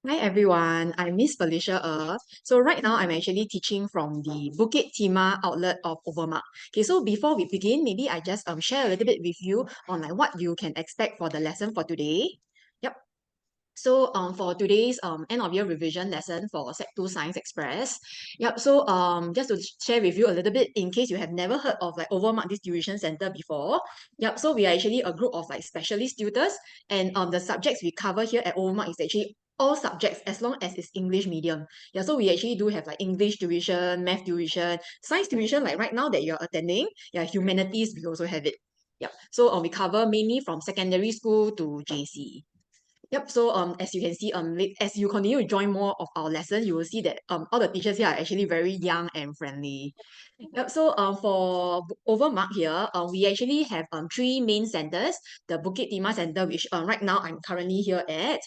Hi everyone, I'm Miss Felicia. So right now I'm actually teaching from the Bukit Timah outlet of OVERMUGGED. Okay, so before we begin, maybe I just share a little bit with you on like what you can expect for the lesson for today. Yep. So for today's end of year revision lesson for Set 2 Science Express. Yep. So just to share with you a little bit in case you have never heard of like OVERMUGGED this tuition center before. Yep. So we are actually a group of like specialist tutors, and the subjects we cover here at OVERMUGGED is actually all subjects as long as it's English medium. Yeah, so we actually do have like English tuition, math tuition, science tuition, like right now that you're attending. Yeah, humanities, we also have it. Yeah. So we cover mainly from secondary school to JC. Yep. So as you can see, as you continue to join more of our lessons, you will see that all the teachers here are actually very young and friendly. Yep. So for Overmark here, we actually have three main centers: the Bukit Timah Center, which right now I'm currently here at.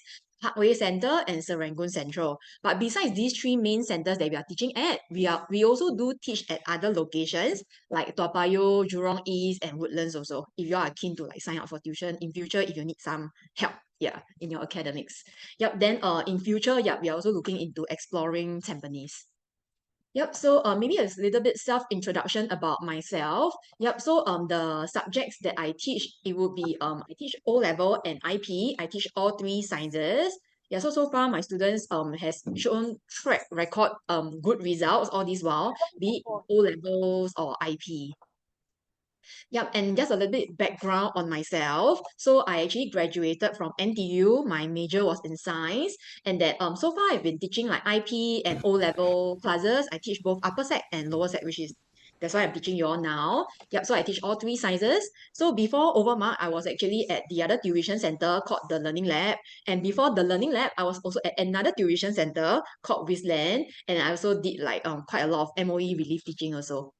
Parkway Center and Serangoon Central. But besides these three main centers that we are teaching at, we also do teach at other locations like Toa Payoh, Jurong East, and Woodlands also. If you are keen to like sign up for tuition in future, if you need some help, yeah, in your academics. Yep. Then in future, yeah, we are also looking into exploring Tampines. Yep, so maybe a little bit self-introduction about myself. Yep, so the subjects that I teach, it would be I teach O level and IP. I teach all three sciences. Yeah, so far my students has shown track record good results all this while, be it O levels or IP. Yep, and just a little bit background on myself. So I actually graduated from NTU. My major was in science, and that so far I've been teaching like IP and O level classes. I teach both upper sec and lower sec, which is that's why I'm teaching you all now. Yep, so I teach all three sciences. So before Overmark, I was actually at the other tuition center called the Learning Lab, and before the Learning Lab, I was also at another tuition center called Wisland, and I also did like quite a lot of MOE relief teaching also.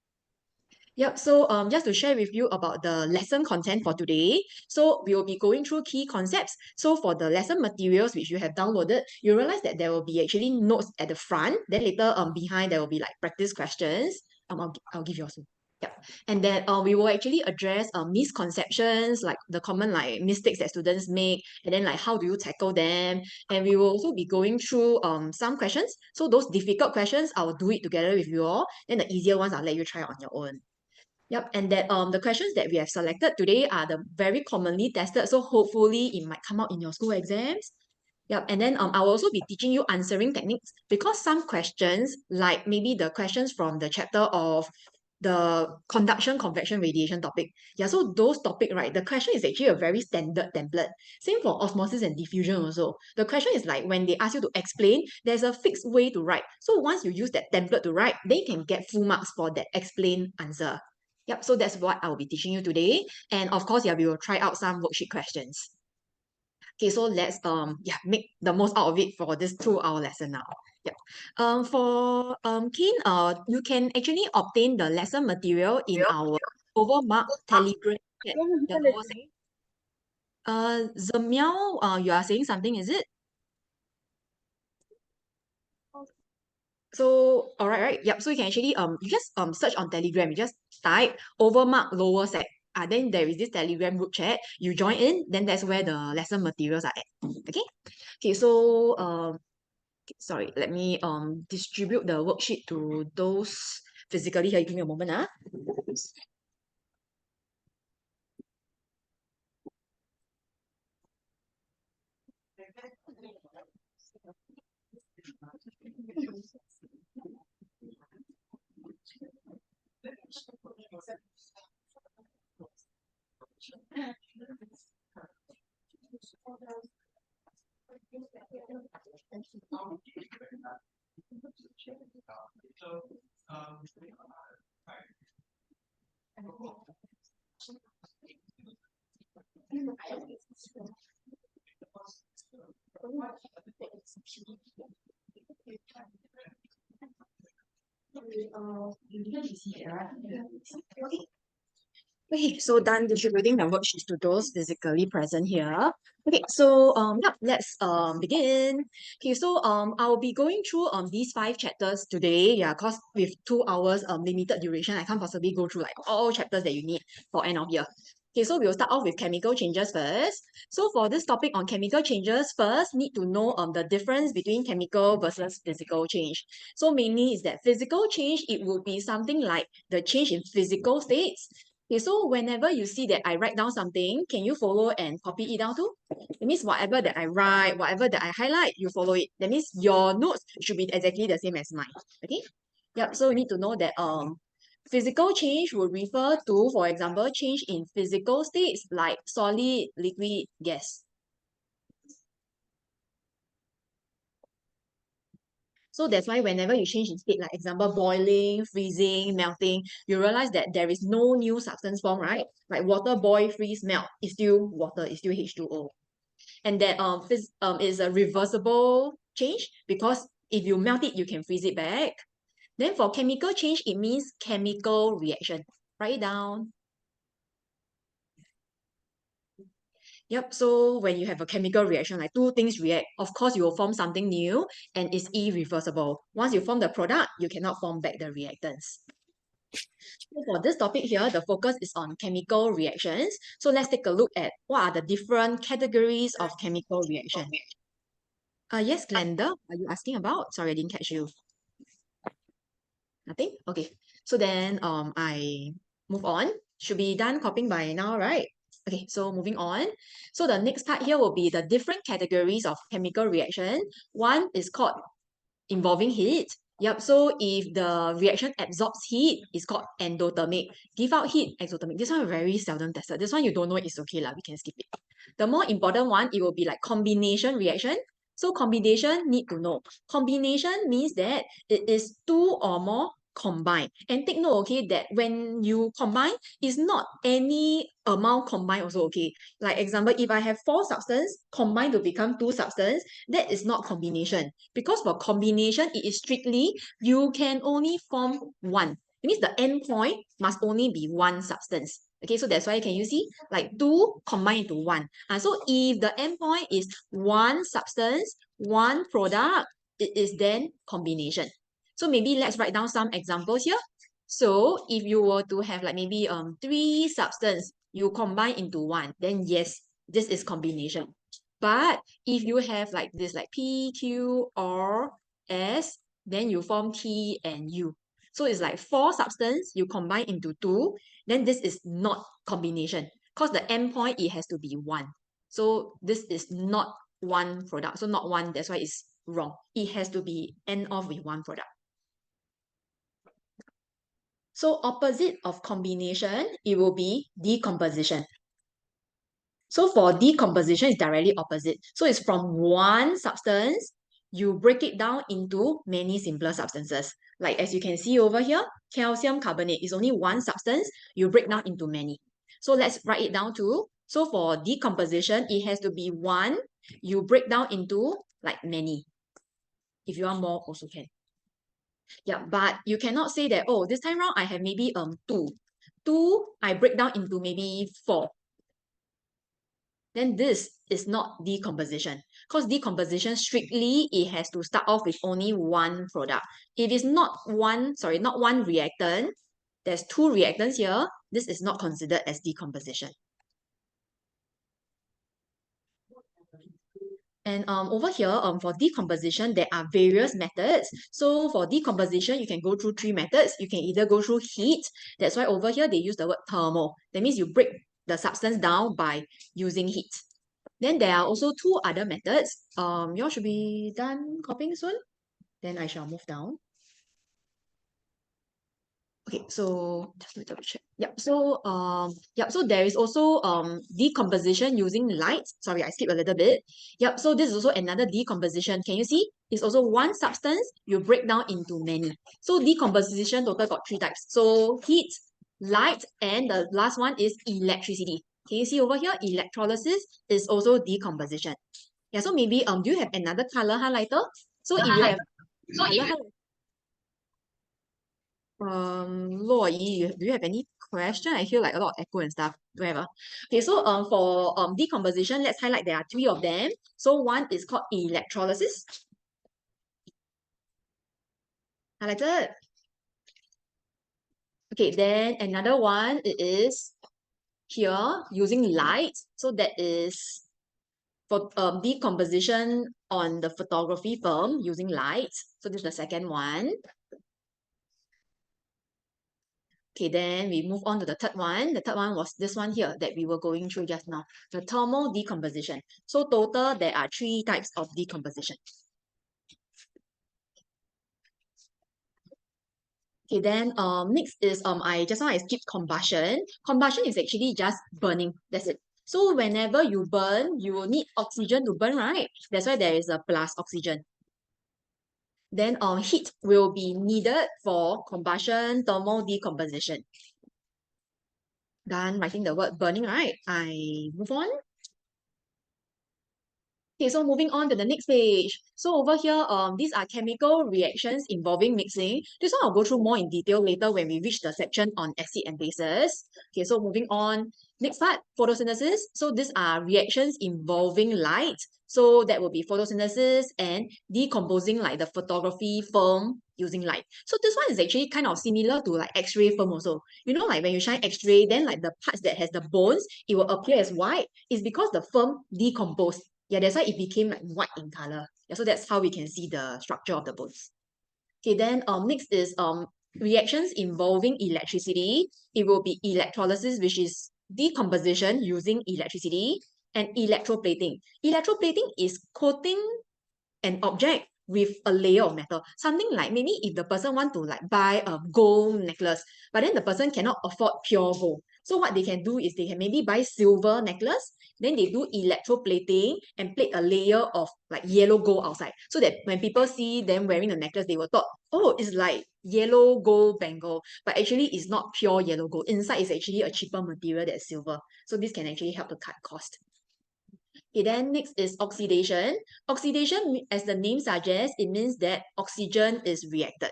Yep, so just to share with you about the lesson content for today. So we will be going through key concepts. So for the lesson materials which you have downloaded, you realize that there will be actually notes at the front. Then later behind there will be like practice questions. I'll give you also. Yep. And then we will actually address misconceptions, like the common like mistakes that students make, and then like how do you tackle them. And we will also be going through some questions. So those difficult questions, I'll do it together with you all. Then the easier ones, I'll let you try on your own. Yep, and that the questions that we have selected today are the very commonly tested, so hopefully it might come out in your school exams. Yep, and then I will also be teaching you answering techniques because some questions, like maybe the questions from the chapter of the conduction, convection, radiation topic. Yeah, so those topic, right, the question is actually a very standard template. Same for osmosis and diffusion also. The question is like when they ask you to explain, there's a fixed way to write. So once you use that template to write, they can get full marks for that explain answer. Yep, so that's what I will be teaching you today. And of course, yeah, we will try out some worksheet questions. Okay, so let's make the most out of it for this 2 hour lesson now. Yep. For Keen, you can actually obtain the lesson material in our Overmark Telegram chat, the lower section. Zemiao, you are saying something, is it? So, all right, right. Yep. So you can actually you just search on Telegram. You just type Overmark lower sec. Then there is this Telegram group chat. You join in, then that's where the lesson materials are at. Okay. Okay. So sorry, let me distribute the worksheet to those physically here. Give me a moment, ah. Okay, so done distributing the worksheets to those physically present here. Okay, so yeah, let's begin. Okay, so I will be going through these 5 chapters today. Yeah, cause with 2 hours limited duration, I can't possibly go through like all chapters that you need for end of year. Okay, so we'll start off with chemical changes first. So for this topic on chemical changes, first need to know the difference between chemical versus physical change. So mainly is that physical change, it will be something like the change in physical states. Okay, so whenever you see that I write down something, can you follow and copy it down too? It means whatever that I write, whatever that I highlight, you follow it. That means your notes should be exactly the same as mine. Okay? Yep, so we need to know that physical change will refer to, for example, change in physical states like solid, liquid, gas. So that's why whenever you change in state, like example, boiling, freezing, melting, you realize that there is no new substance form, right? Like water boil, freeze, melt, it's still water, it's still H2O. And that is a reversible change because if you melt it, you can freeze it back. Then for chemical change, it means chemical reaction. Write it down. Yep, so when you have a chemical reaction, like two things react, of course you will form something new and it's irreversible. Once you form the product, you cannot form back the reactants. So for this topic here, the focus is on chemical reactions. So let's take a look at what are the different categories of chemical reaction. Yes, Glenda, are you asking about? Sorry, I didn't catch you. Nothing? Okay. So then I move on. Should be done copying by now, right? Okay, so moving on. So the next part here will be the different categories of chemical reaction. One is called involving heat. Yep, so if the reaction absorbs heat, it's called endothermic. Give out heat, exothermic. This one very seldom tested. This one you don't know, it's okay lah, we can skip it. The more important one, it will be like combination reaction. So combination, need to know. Combination means that it is two or more combined. And take note, okay, that when you combine, it's not any amount combined also, okay. Like example, if I have 4 substance combined to become 2 substance, that is not combination. Because for combination, it is strictly, you can only form one. It means the end point must only be one substance. Okay, so that's why can you see like 2 combined into 1. So if the end point is one substance, one product, it is then combination. So maybe let's write down some examples here. So if you were to have like maybe 3 substance, you combine into 1, then yes, this is combination. But if you have like this, like P, Q, R, S, then you form T and U. So it's like 4 substance, you combine into 2, then this is not combination. Because the end point, it has to be 1. So this is not one product. So not one, that's why it's wrong. It has to be end off with one product. So opposite of combination, it will be decomposition. So for decomposition, it's directly opposite. So it's from one substance, you break it down into many simpler substances. Like as you can see over here, calcium carbonate is only one substance, you break down into many. So let's write it down too. So for decomposition, it has to be one, you break down into like many. If you want more, also can. Yeah, but you cannot say that, oh, this time round I have maybe 2. 2, I break down into maybe 4. Then this is not decomposition. Because decomposition, strictly, it has to start off with only one product. If it's not one, sorry, not one reactant, there's 2 reactants here, this is not considered as decomposition. And over here, for decomposition, there are various methods. So for decomposition, you can go through 3 methods. You can either go through heat. That's why over here, they use the word thermal. That means you break the substance down by using heat. Then there are also 2 other methods. You all should be done copying soon. Then I shall move down. Okay, so just let me double check. So there is also decomposition using light. Sorry, I skipped a little bit. Yep, so this is also another decomposition. Can you see? It's also one substance you break down into many. So decomposition total got 3 types. So heat, light, and the last one is electricity. Can you see over here? Electrolysis is also decomposition. Yeah, so maybe do you have another color highlighter? So if you have color highlighter, Luo Yi, do you have any question? I hear like a lot of echo and stuff. Do you have? Okay, so for decomposition, let's highlight there are 3 of them. So one is called electrolysis. Highlighted. Okay, then another one is here using light. So that is for decomposition on the photography film using light. So this is the second one. Okay, then we move on to the third one. The third one was this one here that we were going through just now, the thermal decomposition. So total, there are 3 types of decomposition. Okay, then next is I just now I skipped combustion. Combustion is actually just burning. That's it. So whenever you burn, you will need oxygen to burn, right? That's why there is a plus oxygen. Then heat will be needed for combustion, thermal decomposition. Done writing the word burning, right? I move on. Okay, so moving on to the next page. So over here, these are chemical reactions involving mixing. This one I'll go through more in detail later when we reach the section on acid and bases. Okay, so moving on. Next part, photosynthesis. So these are reactions involving light. So that will be photosynthesis and decomposing like the photography film using light. So this one is actually kind of similar to like X-ray film also. You know, like when you shine X-ray, then like the parts that has the bones, it will appear as white. It's because the film decomposed. Yeah, that's why it became like white in color. Yeah, so that's how we can see the structure of the bones. Okay, then next is reactions involving electricity. It will be electrolysis, which is decomposition using electricity, and electroplating. Electroplating is coating an object with a layer of metal. Something like maybe if the person want to like buy a gold necklace, but then the person cannot afford pure gold. So what they can do is they can maybe buy silver necklace, then they do electroplating and plate a layer of like yellow gold outside. So that when people see them wearing the necklace, they will thought, oh, it's like yellow gold bangle. But actually it's not pure yellow gold. Inside is actually a cheaper material that's silver. So this can actually help to cut cost. Okay, then next is oxidation. Oxidation, as the name suggests, it means that oxygen is reacted.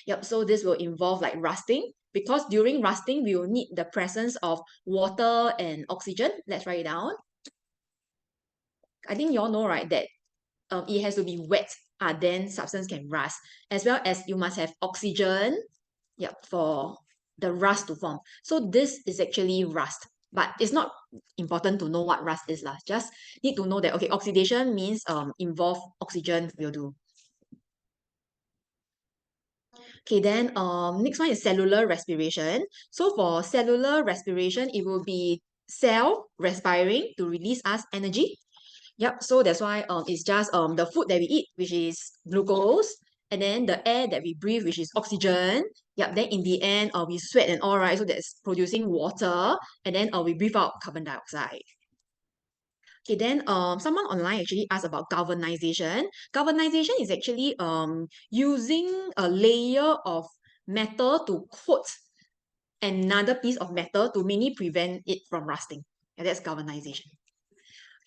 Yep, so this will involve like rusting because during rusting, we will need the presence of water and oxygen. Let's write it down. I think you all know, right, that it has to be wet, then substance can rust, as well as you must have oxygen, yep, for the rust to form. So this is actually rust, but it's not important to know what rust is lah. Just need to know that okay, oxidation means involve oxygen will do. Okay, then next one is cellular respiration. So for cellular respiration, it will be cell respiring to release us energy. Yep, so that's why it's just the food that we eat, which is glucose, and then the air that we breathe, which is oxygen. Yep, then in the end, we sweat and all, right? So that's producing water, and then we breathe out carbon dioxide. Okay, then someone online actually asked about galvanization. Galvanization is actually using a layer of metal to coat another piece of metal to mainly prevent it from rusting. And that's galvanization.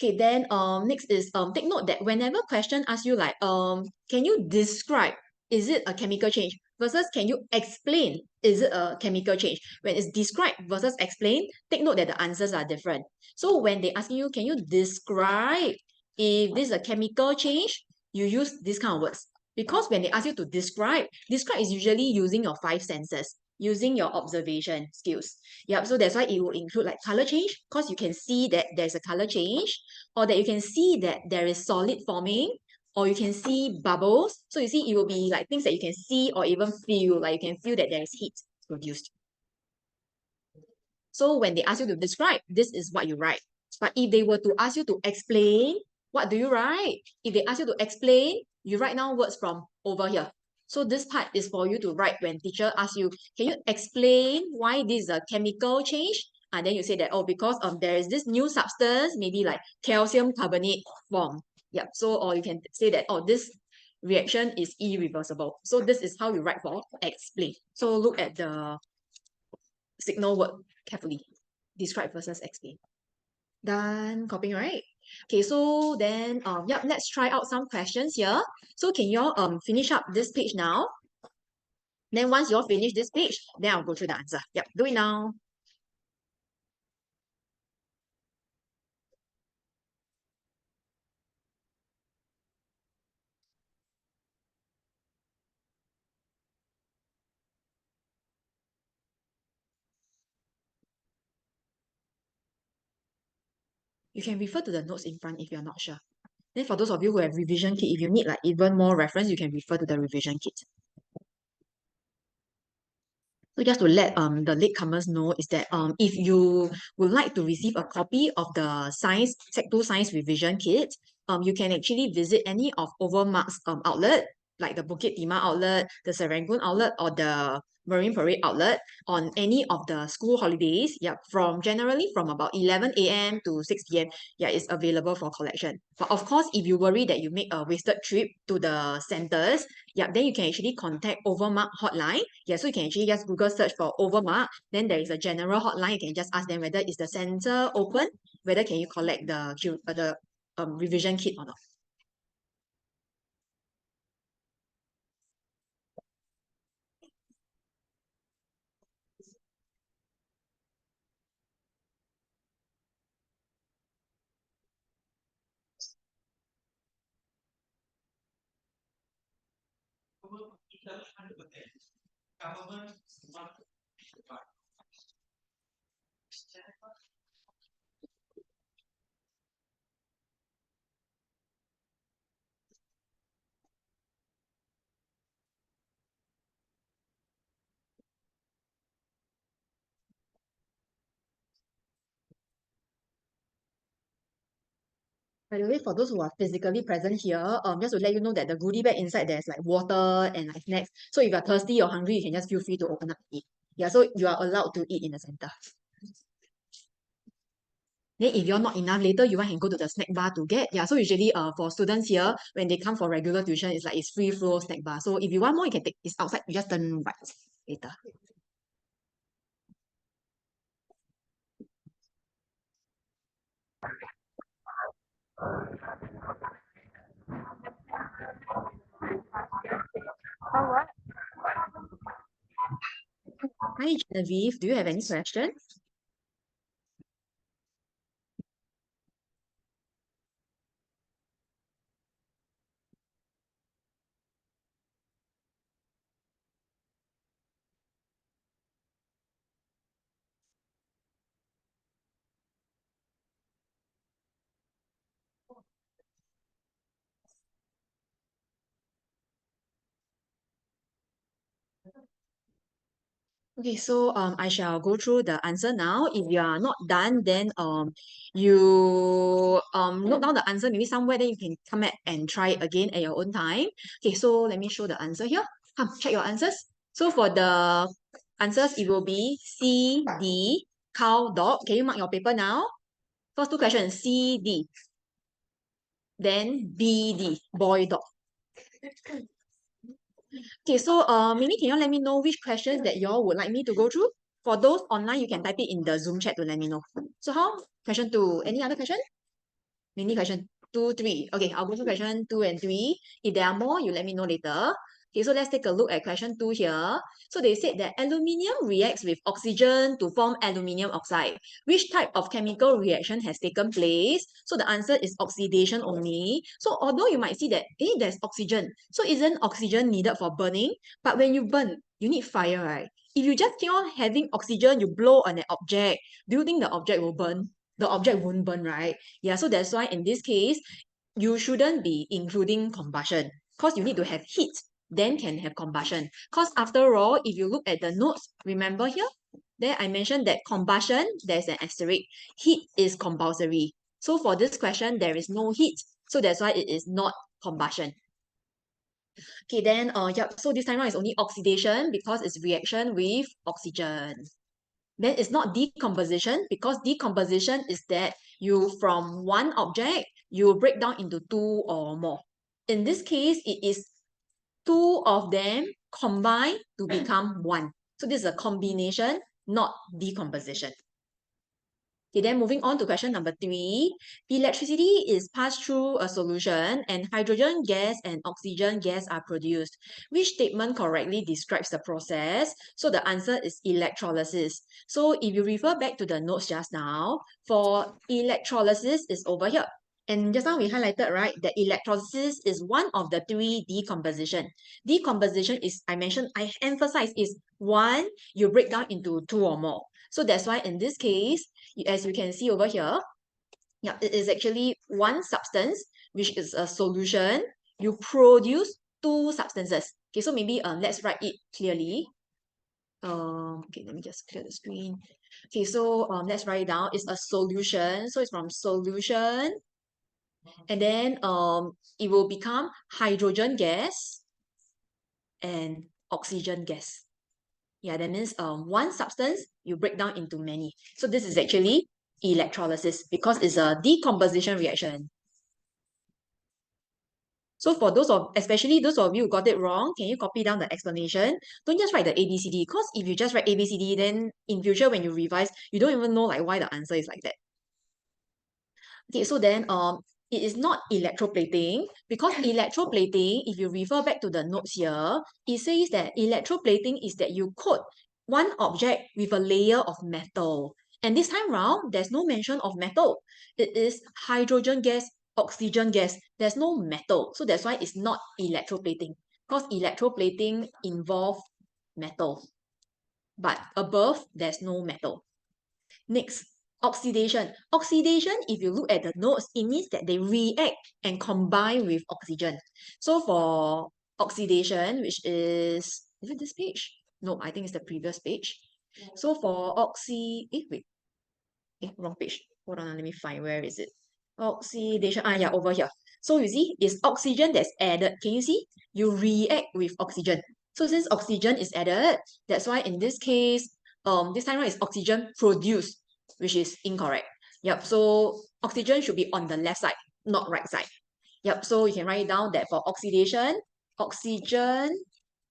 Okay, then next is take note that whenever question asks you like can you describe, is it a chemical change versus can you explain, is it a chemical change? When it's describe versus explain, take note that the answers are different. So when they ask you, can you describe if this is a chemical change, you use this kind of words. Because when they ask you to describe is usually using your 5 senses, using your observation skills. Yep, so that's why it will include like color change, because you can see that there's a color change, or that you can see that there is solid forming, or you can see bubbles. So you see, it will be like things that you can see or even feel, like you can feel that there is heat produced. So when they ask you to describe, this is what you write. But if they were to ask you to explain, what do you write? If they ask you to explain, you write down words from over here. So this part is for you to write when teacher asks you, can you explain why this is a chemical change? And then you say that, oh, because there is this new substance, maybe like calcium carbonate form. Yep. So, or you can say that, oh, this reaction is irreversible. So this is how you write for explain. So look at the signal word carefully. Describe versus explain. Done copying, right? Okay, so then yep, let's try out some questions here. So can you all finish up this page now? Then once you all finish this page, then I'll go through the answer. Yep, do it now. You can refer to the notes in front if you're not sure. Then for those of you who have revision kit, if you need like even more reference, you can refer to the revision kit. So just to let the latecomers know is that if you would like to receive a copy of the science Sec 2 science revision kit, you can actually visit any of Overmugged's outlet, like the Bukit Timah outlet, the Serangoon outlet, or the Marine Parade outlet on any of the school holidays. Yeah, generally from about 11 a.m. to 6 p.m. Yeah, it's available for collection. But of course, if you worry that you make a wasted trip to the centers, yeah, then you can actually contact Overmugged hotline. Yeah, so you can actually just Google search for Overmugged. Then there is a general hotline. You can just ask them whether is the center open, whether can you collect the revision kit or not. By the way, for those who are physically present here, just to let you know that the goodie bag inside there's like water and like snacks. So if you're thirsty or hungry, you can just feel free to open up and eat. Yeah, so you are allowed to eat in the center. Then if you're not enough later, you can go to the snack bar to get. Yeah, so usually for students here, when they come for regular tuition, it's free flow snack bar. So if you want more, you can take it's outside, you just turn right later. Hi Genevieve, do you have any questions? Okay, so I shall go through the answer now. If you are not done, then you note down the answer maybe somewhere, then you can come back and try it again at your own time. Okay, so let me show the answer here. Come, check your answers. So for the answers, it will be C, D, cow, dog. Can you mark your paper now? First two questions, C, D. Then B, D, boy, dog. Okay, so maybe can you let me know which questions that you all would like me to go through? For those online, you can type it in the Zoom chat to let me know. So how? Question two. Any other question? Mini question two, three. Okay, I'll go through question two and three. If there are more, you let me know later. Okay, so let's take a look at question two here. So they said that aluminium reacts with oxygen to form aluminium oxide. Which type of chemical reaction has taken place? So the answer is oxidation only. So although you might see that, there's oxygen. So isn't oxygen needed for burning? But when you burn, you need fire, right? If you just keep on having oxygen, you blow on an object, do you think the object will burn? The object won't burn, right? Yeah, so that's why in this case, you shouldn't be including combustion because you need to have heat, then can have combustion. Because after all, if you look at the notes, remember here, there I mentioned that combustion, there's an asterisk. Heat is compulsory. So for this question, there is no heat. So that's why it is not combustion. Okay, then, yep, so this time around is only oxidation because it's reaction with oxygen. Then it's not decomposition because decomposition is that you from one object, you break down into two or more. In this case, it is two of them combined to become one. So this is a combination, not decomposition. Okay, then moving on to question number three. Electricity is passed through a solution and hydrogen gas and oxygen gas are produced. Which statement correctly describes the process? So the answer is electrolysis. So if you refer back to the notes just now, for electrolysis is over here. And just now we highlighted, right, that electrolysis is one of the three decomposition. Decomposition is, I emphasize, is one, you break down into two or more. So that's why in this case, as you can see over here, Yeah, it is actually one substance, which is a solution. You produce two substances. Okay, so maybe let's write it clearly. Okay, let me just clear the screen. Okay, so let's write it down. It's a solution. So it's from solution, and then it will become hydrogen gas and oxygen gas. Yeah, that means one substance you break down into many. So this is actually electrolysis because it's a decomposition reaction. So for those of, especially those of you who got it wrong, can you copy down the explanation? Don't just write the ABCD, because if you just write ABCD, then in future when you revise, you don't even know like why the answer is like that. Okay, so then it is not electroplating, because electroplating, if you refer back to the notes here, it says that electroplating is that you coat one object with a layer of metal. And this time round, there's no mention of metal. It is hydrogen gas, oxygen gas. There's no metal. So that's why it's not electroplating. Because electroplating involves metal. But above, there's no metal. Next, oxidation. Oxidation, if you look at the notes, it means that they react and combine with oxygen. So for oxidation, which is it this page? No, I think it's the previous page. So for wrong page. Hold on, let me find, where is it? Oxidation, yeah, over here. So you see, it's oxygen that's added. Can you see? You react with oxygen. So since oxygen is added, that's why in this case, this time around is oxygen produced, which is incorrect. Yep, so oxygen should be on the left side, not right side. Yep, so you can write it down that for oxidation, oxygen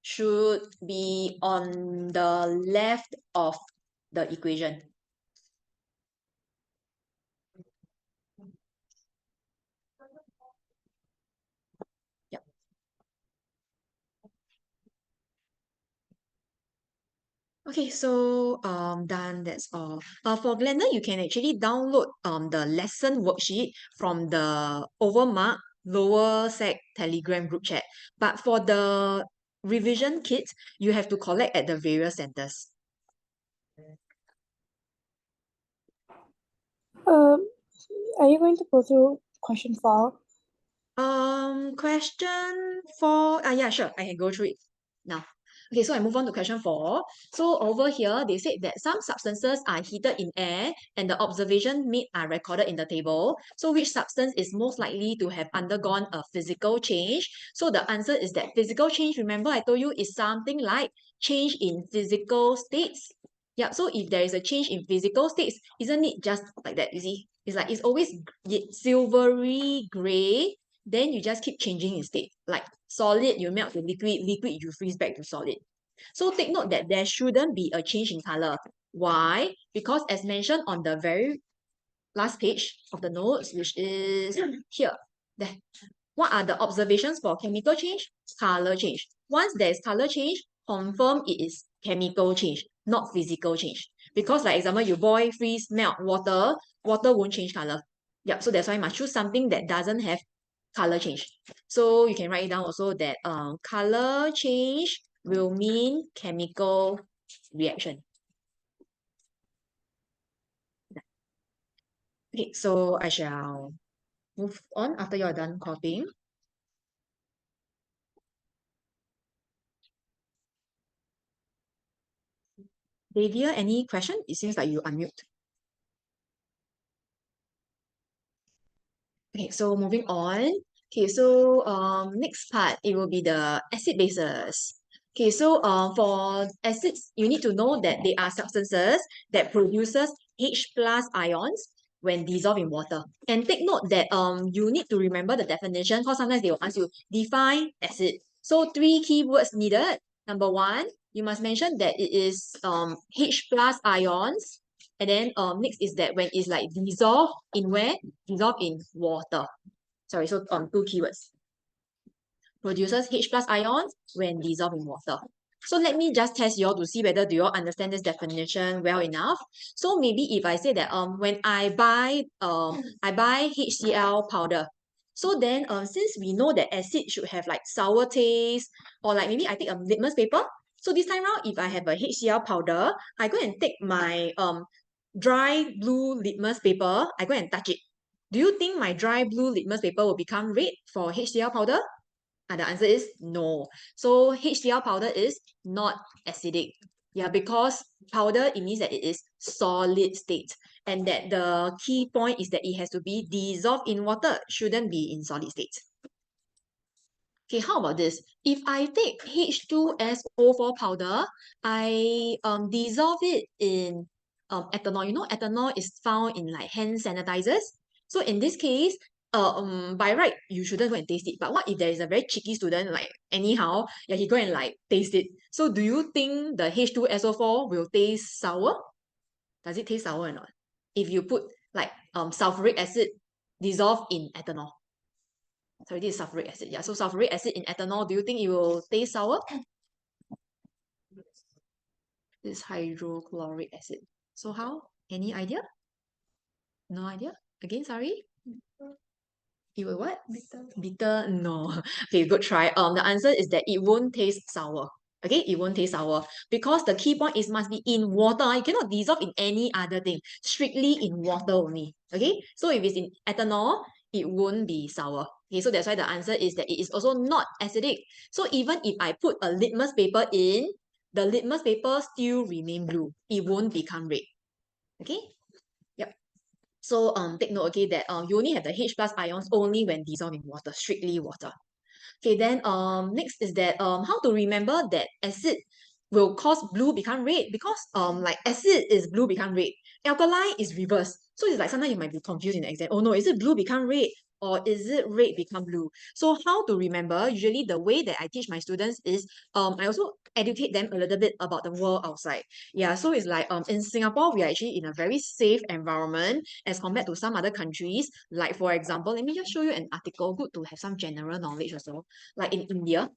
should be on the left of the equation. Yep. Okay, so done, that's all. For Blender, you can actually download the lesson worksheet from the Overmark lower sec Telegram group chat. But for the revision kit, you have to collect at the various centers. Are you going to go through question 4? Question 4. Yeah, sure, I can go through it now. Okay, so I move on to question 4. So over here, they said that some substances are heated in air and the observation made are recorded in the table. So which substance is most likely to have undergone a physical change? So the answer is that physical change, remember I told you, is something like change in physical states. Yeah, so if there is a change in physical states, isn't it just like that, you see? It's like it's always silvery gray, then you just keep changing in state. Like solid, you melt to liquid, liquid, you freeze back to solid. So take note that there shouldn't be a change in color. Why? Because as mentioned on the very last page of the notes, which is here, there. What are the observations for chemical change? Color change. Once there's color change, confirm it is chemical change, not physical change. Because like example, you boil, freeze, melt water, water won't change color. Yep, so that's why I must choose something that doesn't have color change. So you can write it down also that color change will mean chemical reaction. Okay, so I shall move on after you're done copying. Davia, any question? It seems like you unmute. Okay, so moving on. Okay, so next part, it will be the acid bases. Okay, so for acids, you need to know that they are substances that produces H plus ions when dissolved in water. And take note that you need to remember the definition, because sometimes they will ask you, define acid. So 3 keywords needed. Number 1, you must mention that it is H plus ions. And then next is that when it's like dissolved in where? Dissolved in water. Sorry, so 2 keywords. Produces H plus ions when dissolved in water. So let me just test you all to see whether do you all understand this definition well enough. So maybe if I say that when I buy HCl powder. So then since we know that acid should have like sour taste, or like maybe I take a litmus paper. So this time around, if I have a HCl powder, I go and take my dry blue litmus paper, I go and touch it. Do you think my dry blue litmus paper will become red for HCl powder? And the answer is no. So HCl powder is not acidic. Yeah, because powder, it means that it is solid state. And that the key point is that it has to be dissolved in water, shouldn't be in solid state. Okay, how about this? If I take H2SO4 powder, I dissolve it in ethanol. You know, ethanol is found in like hand sanitizers. So in this case, by right, you shouldn't go and taste it. But what if there is a very cheeky student, like anyhow, yeah, he go and like taste it. So do you think the H2SO4 will taste sour? Does it taste sour or not? If you put like sulfuric acid dissolved in ethanol. Sorry, this is sulfuric acid. Yeah, so sulfuric acid in ethanol, do you think it will taste sour? This is hydrochloric acid. So how? Any idea? No idea? Again, sorry? It will what? Bitter. Bitter? No. Okay, good try. The answer is that it won't taste sour. Okay, it won't taste sour because the key point is must be in water. You cannot dissolve in any other thing. Strictly in water only. Okay, so if it's in ethanol, it won't be sour. Okay, so that's why the answer is that it is also not acidic. So even if I put a litmus paper in, the litmus paper still remain blue. It won't become red. Okay. Yep. So take note, okay, that you only have the H plus ions only when dissolved in water, strictly water. Okay, then next is that how to remember that acid will cause blue become red, because like acid is blue become red, alkali is reverse. So it's like sometimes you might be confused in the exam. Oh no, is it blue become red or is it red become blue? So how to remember? Usually the way that I teach my students is I also educate them a little bit about the world outside. Yeah, so it's like in Singapore we are actually in a very safe environment as compared to some other countries. Like for example, let me just show you an article. Good to have some general knowledge also. Like in India.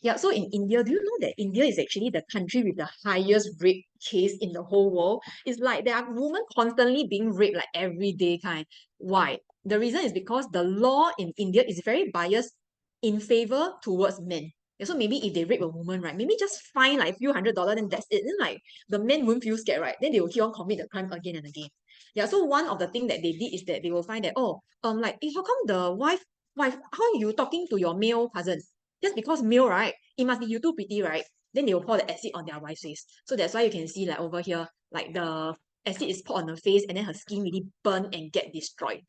Yeah, so in India, do you know that India is actually the country with the highest rape case in the whole world? It's like there are women constantly being raped like every day kind. Why? The reason is because the law in India is very biased in favor towards men. Yeah, so maybe if they rape a woman, right, maybe just fine like a few $100, then that's it. Then like the men won't feel scared, right? Then they will keep on commit the crime again and again. Yeah, so one of the thing that they did is that they will find that, oh, like, how come the wife, how are you talking to your male cousin? Just because male, right? It must be you too pretty, right? Then they will pour the acid on their wife's face. So that's why you can see like over here, like the acid is poured on her face and then her skin really burn and get destroyed.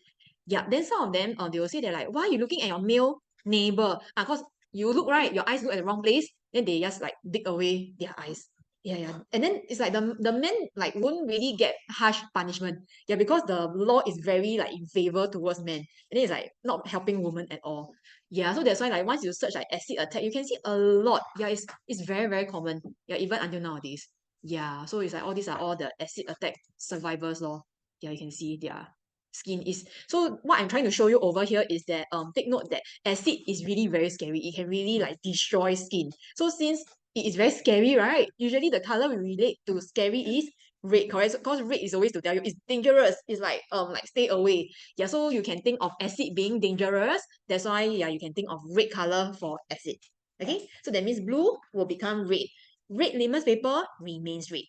Yeah, then some of them, they will say they're like, why are you looking at your male neighbor? Because you look right, your eyes look at the wrong place, then they just like dig away their eyes. Yeah, yeah. And then it's like the men like won't really get harsh punishment. Yeah, because the law is very like in favor towards men. And then it's like not helping women at all. Yeah, so that's why like once you search like acid attack, you can see a lot. Yeah, it's very, very common. Yeah, even until nowadays. Yeah, so it's like all these are all the acid attack survivors lor. Yeah, you can see their skin is. So what I'm trying to show you over here is that take note that acid is really very scary. It can really like destroy skin. So since it is very scary, right? Usually the color we relate to scary is red, correct? Because red is always to tell you it's dangerous. It's like stay away. Yeah, so you can think of acid being dangerous. That's why yeah, you can think of red color for acid. Okay, so that means blue will become red. Red litmus paper remains red.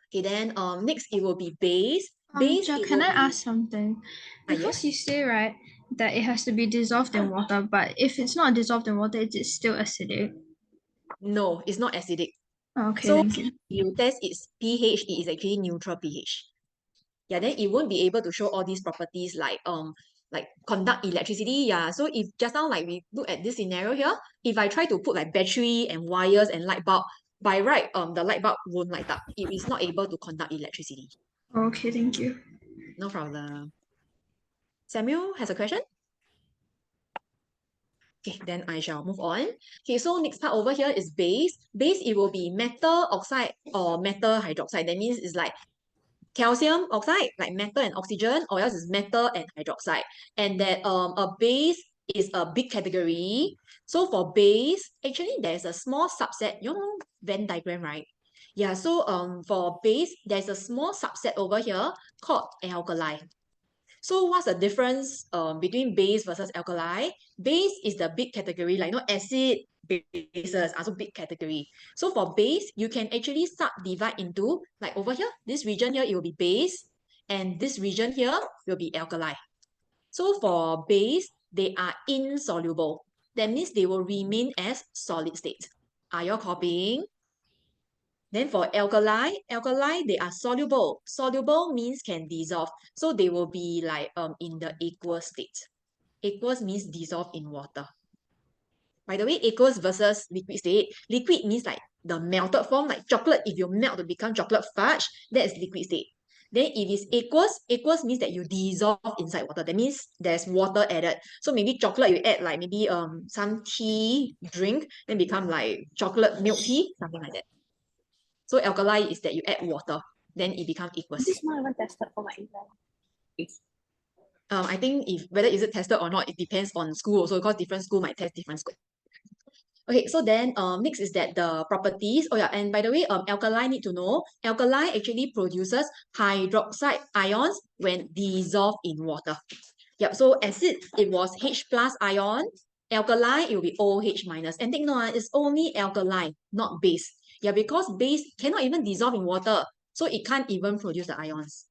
Okay, then next it will be base. Base Teacher, it can will I be ask something? yes. Because you say right that it has to be dissolved in water, but if it's not dissolved in water, it is still acidic. No, it's not acidic. Okay, So thank you. you test its pH, it is actually neutral pH. Yeah, then it won't be able to show all these properties like conduct electricity. Yeah, so if just now like we look at this scenario here, if I try to put like battery and wires and light bulb, by right the light bulb won't light up. It is not able to conduct electricity. Okay, thank you. No problem. Samuel has a question. Okay, then I shall move on. Okay, so next part over here is base. Base, it will be metal oxide or metal hydroxide. That means it's like calcium oxide, like metal and oxygen, or else it's metal and hydroxide. And that a base is a big category. So for base, actually there's a small subset, you know, Venn diagram, right? Yeah, so for base, there's a small subset over here called alkali. So what's the difference between base versus alkali? Base is the big category, like acid bases, also big category. So for base, you can actually subdivide into, like over here, this region here, it will be base, and this region here will be alkali. So for base, they are insoluble. That means they will remain as solid state. Are you copying? Then for alkali, they are soluble. Soluble means can dissolve. So they will be like in the aqueous state. Aqueous means dissolve in water. By the way, aqueous versus liquid state. Liquid means like the melted form, like chocolate. If you melt to become chocolate fudge, that is liquid state. Then if it's aqueous means that you dissolve inside water. That means there's water added. So maybe chocolate, you add like maybe some tea drink, then become like chocolate milk tea, something like that. So alkali is that you add water, then it becomes aqueous. This is not even tested for my exam. I think if whether is it tested or not, it depends on school also, because different school might test different school. Okay, so then next is that the properties. Oh yeah, and by the way, alkali need to know, alkali actually produces hydroxide ions when dissolved in water. Yep, so acid, it was H plus ion. Alkali, it will be OH minus. And take note, it's only alkali, not base. Yeah, because base cannot even dissolve in water, so it can't even produce the ions.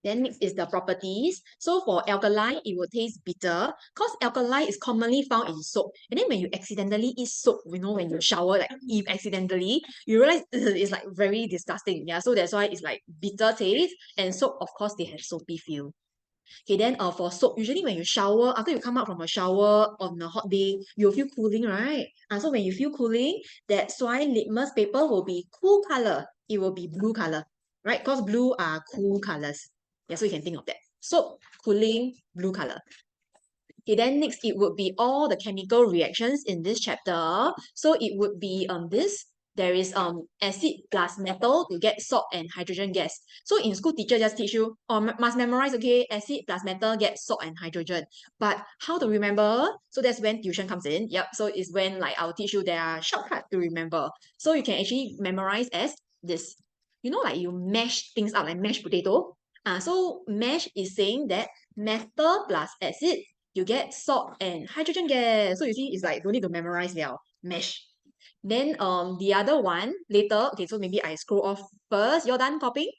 Then next is the properties. So for alkali, it will taste bitter because alkali is commonly found in soap. And then when you accidentally eat soap, you know, when you shower, like if accidentally, you realize it's like very disgusting. Yeah, so that's why it's like bitter taste. And soap, of course, they have soapy feel. Okay, then for soap, usually when you shower, after you come out from a shower on a hot day, you'll feel cooling, right? So when you feel cooling, that's why litmus paper will be cool color. It will be blue color, right? Because blue are cool colors. Yeah, so you can think of that. Soap, cooling, blue color. Okay, then next it would be all the chemical reactions in this chapter. So it would be this. There is acid plus metal to get salt and hydrogen gas. So in school, teacher just teach you, must memorize, okay, acid plus metal get salt and hydrogen. But how to remember? So that's when tuition comes in. Yep. So it's when like I'll teach you there are shortcuts to remember. So you can actually memorize as this. You know, like you mash things up like mashed potato. So mash is saying that metal plus acid, you get salt and hydrogen gas. So you see, it's like don't need to memorize now. Mesh. Then the other one later. Okay, so maybe I scroll off first. You're done copying?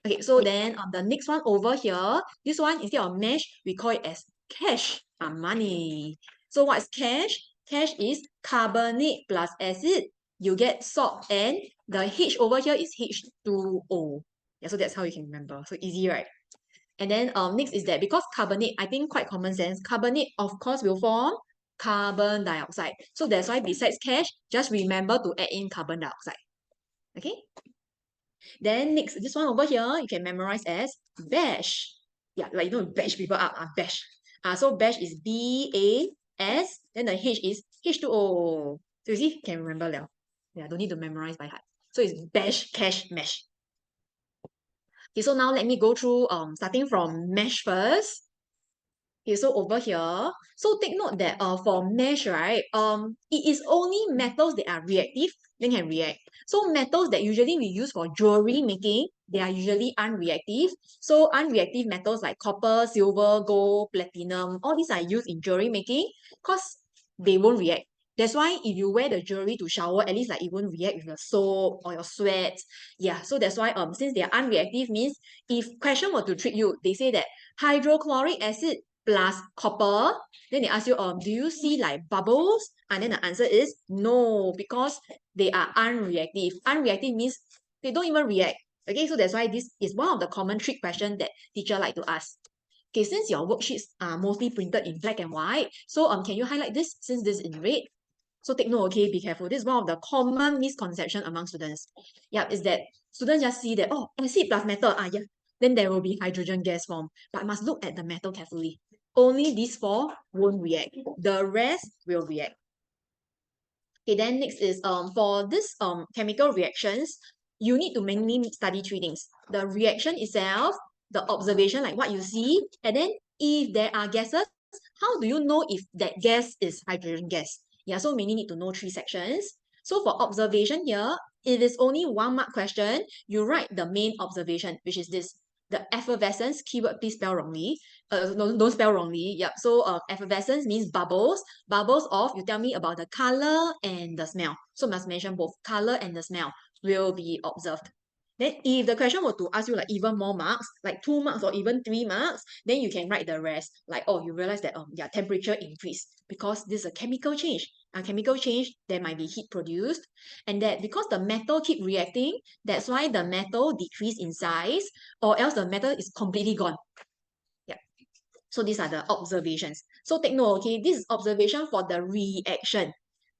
Okay, so then on the next one over here, this one instead of mesh, we call it as cash, money. So what's cash? Cash is carbonate plus acid. You get salt and the H over here is H2O. Yeah, so that's how you can remember. So easy, right? And then next is that because carbonate, I think quite common sense, carbonate of course will form carbon dioxide. So that's why besides cash, just remember to add in carbon dioxide. Okay? Then next, this one over here, you can memorize as bash. Yeah, like you know, bash people up, bash. So bash is B-A-S, then the H is H2O. So you see, can remember now. Yeah, don't need to memorize by heart. So it's bash, cash, mash. Okay, so now let me go through starting from mesh first. Okay, so over here, so take note that for mesh, right, it is only metals that are reactive, then can react. So metals that usually we use for jewelry making, they are usually unreactive. So unreactive metals like copper, silver, gold, platinum, all these are used in jewelry making because they won't react. That's why if you wear the jewelry to shower, at least like it won't react with your soap or your sweat. Yeah, so that's why since they are unreactive means if question were to trick you, they say that hydrochloric acid plus copper, then they ask you, do you see like bubbles? And then the answer is no, because they are unreactive. Unreactive means they don't even react. Okay, so that's why this is one of the common trick questions that teacher like to ask. Okay, since your worksheets are mostly printed in black and white, so can you highlight this since this is in red? So take note, okay, be careful. This is one of the common misconception among students. Yeah, is that students just see that, oh, acid plus metal, yeah, then there will be hydrogen gas form. But must look at the metal carefully. Only these four won't react. The rest will react. Okay, then next is for this chemical reactions, you need to mainly study three things. The reaction itself, the observation, like what you see, and then if there are gases, how do you know if that gas is hydrogen gas? Yeah, so mainly need to know three sections. So for observation here, it is only 1 mark question. You write the main observation, which is this. The effervescence keyword, please spell wrongly. No, don't spell wrongly. Yep. So effervescence means bubbles. Bubbles of, you tell me about the color and the smell. So must mention both color and the smell will be observed. Then if the question were to ask you like even more marks, like 2 marks or even 3 marks, then you can write the rest. Like, oh, you realize that yeah, temperature increased because this is a chemical change. A chemical change, there might be heat produced. And that because the metal keep reacting, that's why the metal decrease in size, or else the metal is completely gone. Yeah. So these are the observations. So take note, okay, this is observation for the reaction.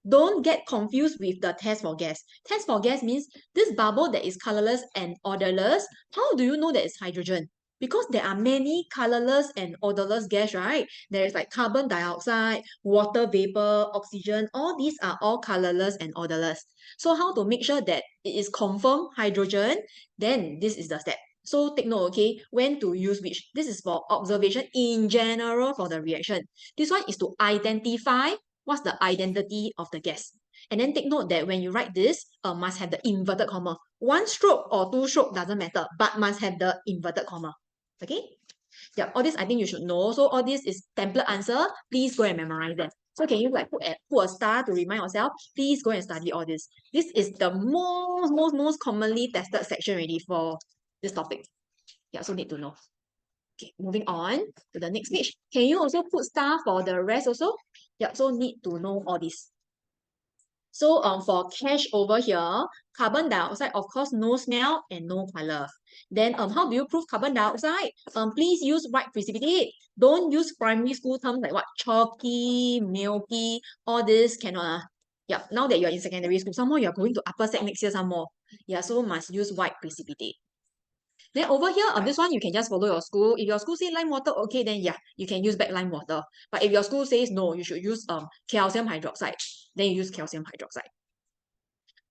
Don't get confused with the test for gas. Test for gas means this bubble that is colorless and odorless. How do you know that it's hydrogen? Because there are many colorless and odorless gas, right? There is like carbon dioxide, water vapor, oxygen. All these are all colorless and odorless. So how to make sure that it is confirmed hydrogen? Then this is the step. So take note, okay, when to use which. This is for observation in general for the reaction. This one is to identify what's the identity of the gas. And then take note that when you write this, must have the inverted comma. 1 stroke or 2 stroke doesn't matter, but must have the inverted comma. Okay? Yeah, all this I think you should know. So all this is template answer. Please go and memorize them. So can you like put a star to remind yourself? Please go and study all this. This is the most commonly tested section already for this topic. Yeah, so need to know. Okay, moving on to the next page. Can you also put star for the rest also? Yeah, so need to know all this. So for cash over here, carbon dioxide, of course, no smell and no color. Then how do you prove carbon dioxide? Please use white precipitate. Don't use primary school terms like what chalky, milky, all this cannot. Yeah, now that you're in secondary school, some more you're going to upper sec next year some more. Yeah, so must use white precipitate. Then over here, on this one, you can just follow your school. If your school say lime water, okay, then yeah, you can use back lime water. But if your school says no, you should use calcium hydroxide. Then you use calcium hydroxide.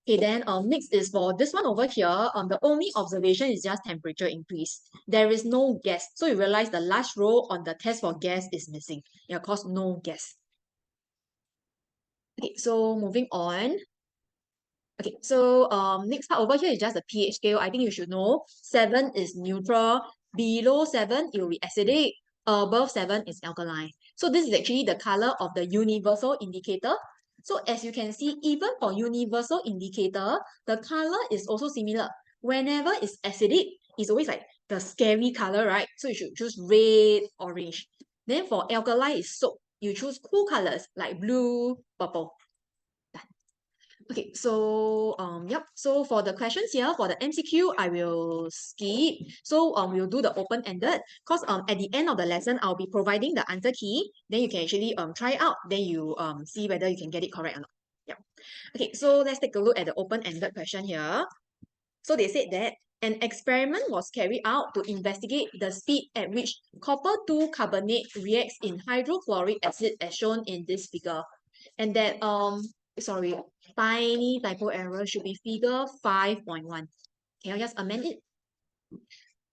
Okay, then next is for this one over here. The only observation is just temperature increase. There is no gas. So you realize the last row on the test for gas is missing. Yeah, cause no gas. Okay, so moving on. Okay, so next part over here is just the pH scale. I think you should know 7 is neutral. Below 7, it will be acidic. Above 7 is alkaline. So this is actually the color of the universal indicator. So as you can see, even for universal indicator, the color is also similar. Whenever it's acidic, it's always like the scary color, right? So you should choose red, orange. Then for alkaline is soap. You choose cool colors like blue, purple. Okay, so yep. So for the questions here, for the MCQ, I will skip. So we'll do the open-ended because at the end of the lesson, I'll be providing the answer key. Then you can actually try out. Then you see whether you can get it correct or not. Yeah. Okay, so let's take a look at the open-ended question here. So they said that an experiment was carried out to investigate the speed at which copper 2 carbonate reacts in hydrochloric acid as shown in this figure. And that sorry, tiny typo error, should be figure 5.1. Can I just amend it?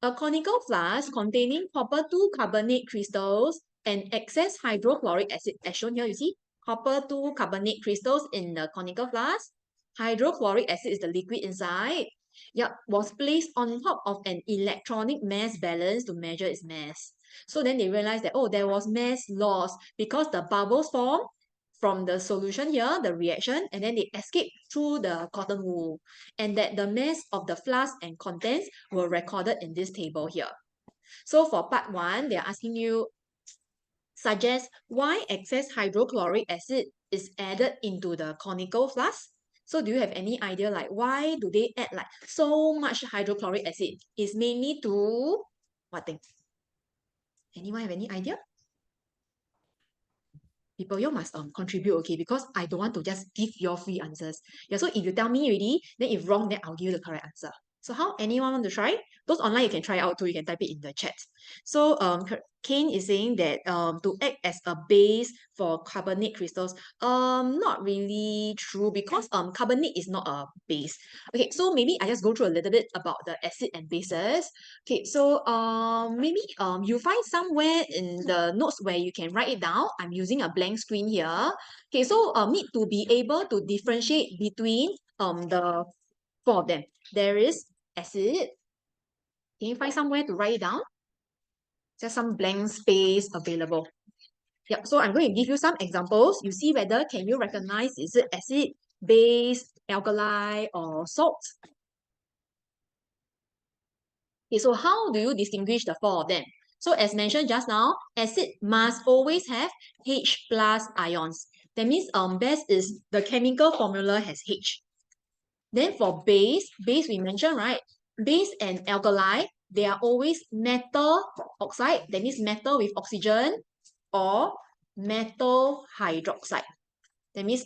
A conical flask containing copper 2 carbonate crystals and excess hydrochloric acid, as shown here, you see, copper 2 carbonate crystals in the conical flask. Hydrochloric acid is the liquid inside. Yep, was placed on top of an electronic mass balance to measure its mass. So then they realized that, oh, there was mass loss because the bubbles formed from the solution here, the reaction, and then they escape through the cotton wool. And that the mass of the flask and contents were recorded in this table here. So for part 1, they're asking you, suggest why excess hydrochloric acid is added into the conical flask. So do you have any idea like why do they add like so much hydrochloric acid? It's mainly to what thing? Anyone have any idea? People, you must contribute, okay? Because I don't want to just give your free answers. Yeah, so if you tell me already, then if wrong, then I'll give you the correct answer. So how, anyone want to try? Those online, you can try out too. You can type it in the chat. So Kane is saying that to act as a base for carbonate crystals, not really true because carbonate is not a base. Okay, so maybe I just go through a little bit about the acid and bases. Okay, so maybe you find somewhere in the notes where you can write it down. I'm using a blank screen here. Okay, so need to be able to differentiate between the 4 of them. There is acid. Can you find somewhere to write it down? Just some blank space available. Yep, so I'm going to give you some examples. You see whether can you recognize is it acid, base, alkali, or salt? Okay, so how do you distinguish the four of them? So as mentioned just now, acid must always have H plus ions. That means base is the chemical formula has H. Then for base we mentioned, right? Base and alkali, they are always metal oxide, that means metal with oxygen, or metal hydroxide. That means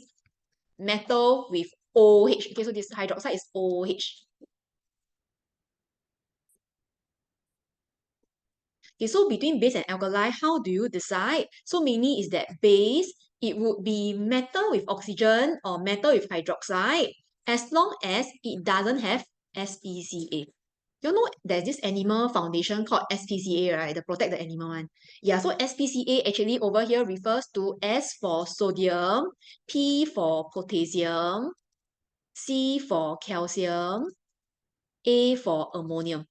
metal with OH. Okay, so this hydroxide is OH. Okay, so between base and alkali, how do you decide? So mainly is that base, it would be metal with oxygen or metal with hydroxide, as long as it doesn't have SPCA. You know, there's this animal foundation called SPCA, right? The protect the animal one. Yeah, so SPCA actually over here refers to S for sodium, P for potassium, C for calcium, A for ammonium.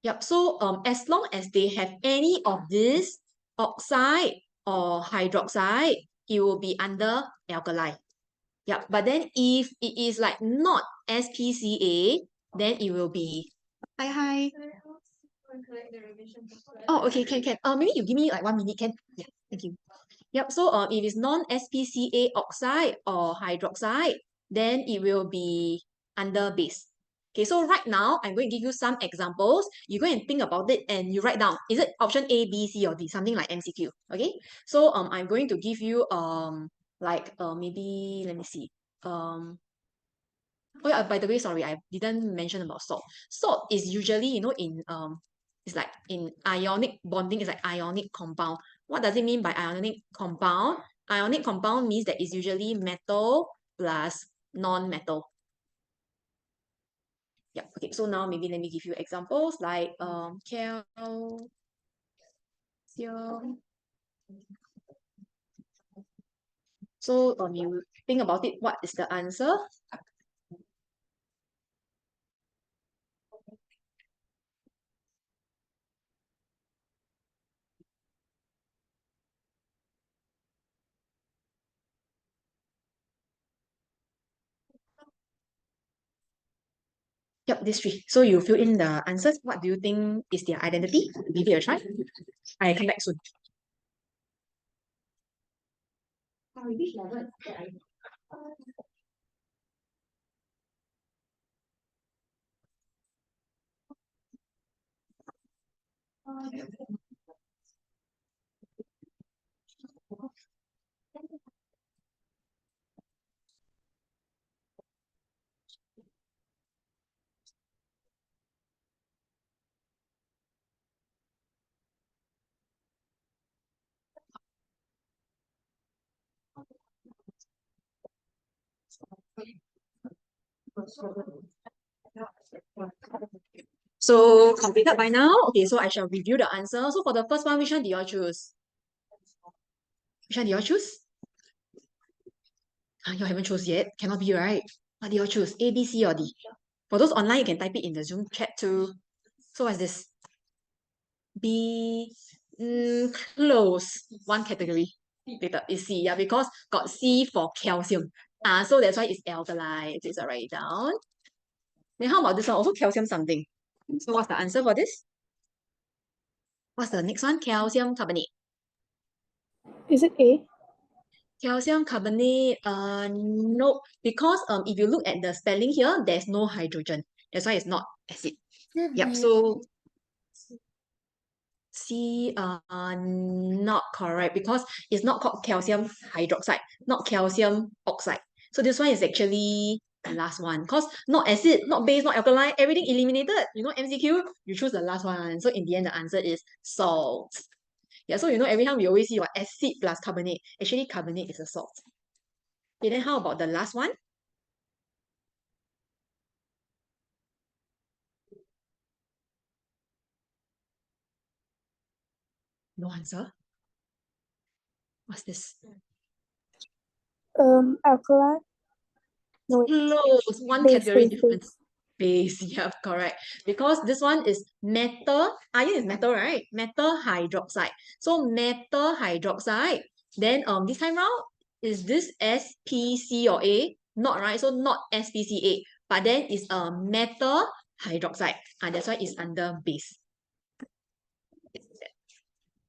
Yep, so as long as they have any of this oxide or hydroxide, it will be under alkali. Yep, but then if it is like not SPCA, then it will be hi. Oh, okay, can. Maybe you give me like 1 minute, can? Yeah, thank you. Yep, so if it's non-SPCA oxide or hydroxide, then it will be under base. Okay, so right now, I'm going to give you some examples. You go and think about it and you write down. Is it option A, B, C, or D? Something like MCQ, okay? So I'm going to give you maybe, let me see. Oh yeah, by the way, sorry, I didn't mention about salt. Salt is usually, it's like in ionic bonding, it's like ionic compound. What does it mean by ionic compound? Ionic compound means that it's usually metal plus non-metal. Yeah, okay, so now maybe let me give you examples like calcium. So you think about it, what is the answer? Yep, these three. So you fill in the answers. What do you think is their identity? Give it a try. I come back soon. So completed by now. Okay, so I shall review the answer. So for the first one, which one do you all choose? Which one do you all choose? You haven't choose yet. Cannot be, right? What do you all choose? A, B, C, or D? For those online, you can type it in the Zoom chat too. So what's this? B, close. One category. Later is C, yeah, because got C for calcium. So that's why it's alkali. Okay, so write it down. Then how about this one? Also calcium something. So what's the answer for this? What's the next one? Calcium carbonate. Is it A? Calcium carbonate, no, because if you look at the spelling here, there's no hydrogen. That's why it's not acid. Yep, so C, not correct because it's not called calcium hydroxide, not calcium oxide. So this one is actually the last one because not acid, not base, not alkaline, everything eliminated. You know, MCQ, you choose the last one. So in the end, the answer is salt. Yeah, so every time we always see what acid plus carbonate. Actually, carbonate is a salt. Okay, then how about the last one? No answer. What's this? Alkali. No, wait. Close. One Base, category base, difference. Base, yeah, correct. Because this one is metal. Iron is metal, right? Metal hydroxide. So metal hydroxide. Then this time round, is this SPC or A? Not, right? So not SPCA. But then it's a metal hydroxide. That's why it's under base.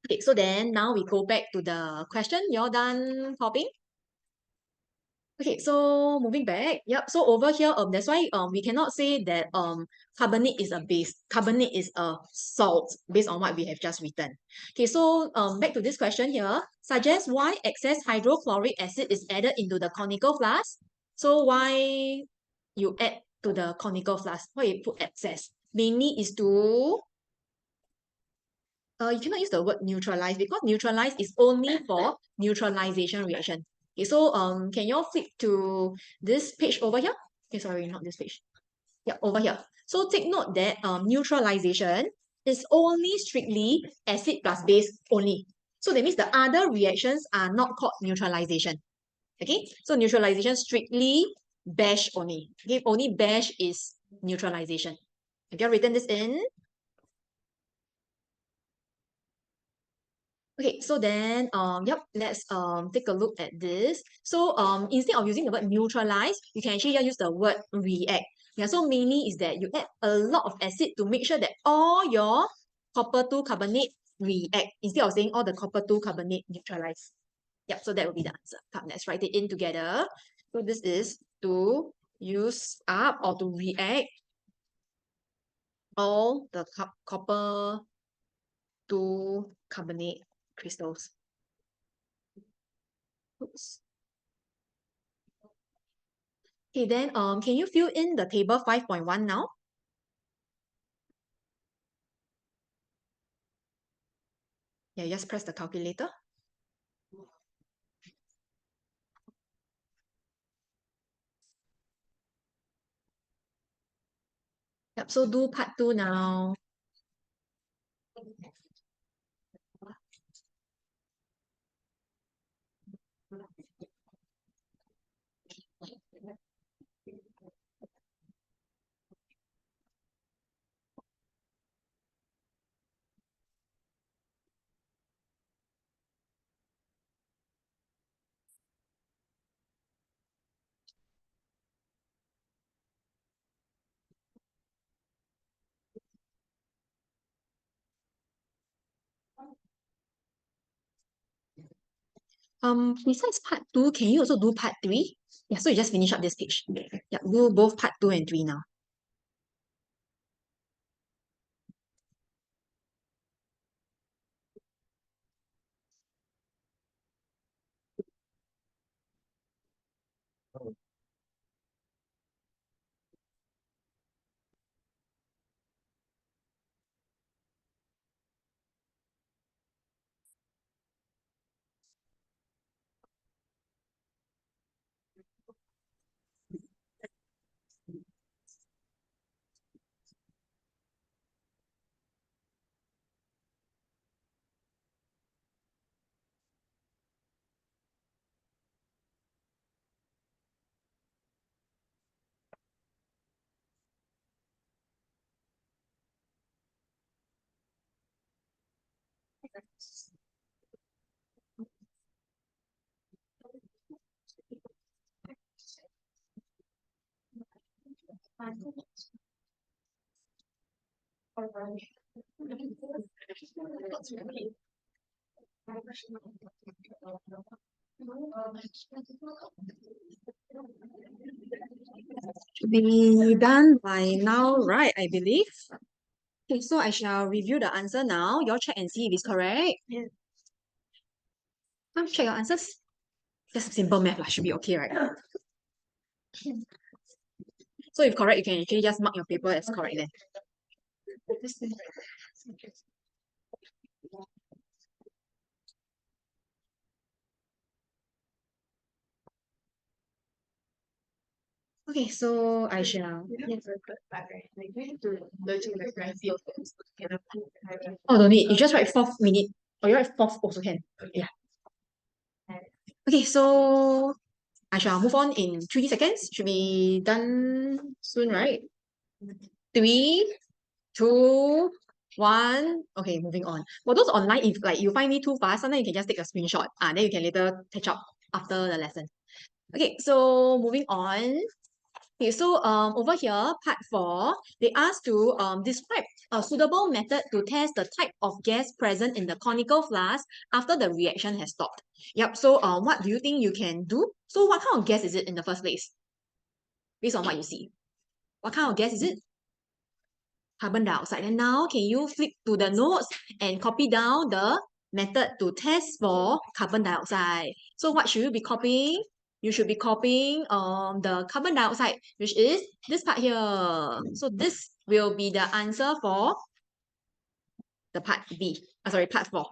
Okay, so then now we go back to the question. You're done copying? Okay, so moving back, yep. So over here, that's why we cannot say that carbonate is a base. Carbonate is a salt based on what we have just written. Okay, so back to this question here. Suggest why excess hydrochloric acid is added into the conical flask. So why you add to the conical flask? Why you put excess? Mainly is to you cannot use the word neutralize because neutralize is only for neutralization reaction. Okay, so can you all flip to this page over here? Okay, sorry, not this page. Yeah, over here. So take note that neutralization is only strictly acid plus base only. So that means the other reactions are not called neutralization. Okay, so neutralization strictly bash only. Okay, only bash is neutralization. Have you written this in? Okay, so then yep, let's take a look at this. So instead of using the word neutralize, you can actually just use the word react. Yeah, so mainly is that you add a lot of acid to make sure that all your copper 2 carbonate react instead of saying all the copper 2 carbonate neutralize. Yep, so that will be the answer. Come, let's write it in together. So this is to use up or to react all the copper 2 carbonate crystals. Oops. Okay, then can you fill in the table 5.1 now? Yeah, just press the calculator. Yep, so do part 2 now. Besides part 2, can you also do part 3? Yeah, so you just finish up this page. Yeah, do both part 2 and 3 now. Should be done by now, right? I believe. Okay, so I shall review the answer now. You all check and see if it's correct. Yeah. Check your answers. Just simple math, should be okay, right? So if correct, you can actually just mark your paper as correct then. Okay, so I shall. Oh, don't need. You just write 4th minute. Or you write 4th also can. Yeah. Okay, so I shall move on in 3 seconds. Should be done soon, right? 3, 2, 1. Okay, moving on. For those online, if like you find me too fast, sometimes you can just take a screenshot. Then you can later catch up after the lesson. Okay, so moving on. Okay, so over here, part 4, they asked to describe a suitable method to test the type of gas present in the conical flask after the reaction has stopped. Yep, so what do you think you can do? So what kind of gas is it in the first place? Based on what you see. What kind of gas is it? Carbon dioxide. And now, can you flip to the notes and copy down the method to test for carbon dioxide? So what should you be copying? You should be copying the carbon dioxide, which is this part here. So this will be the answer for the part B. Part 4.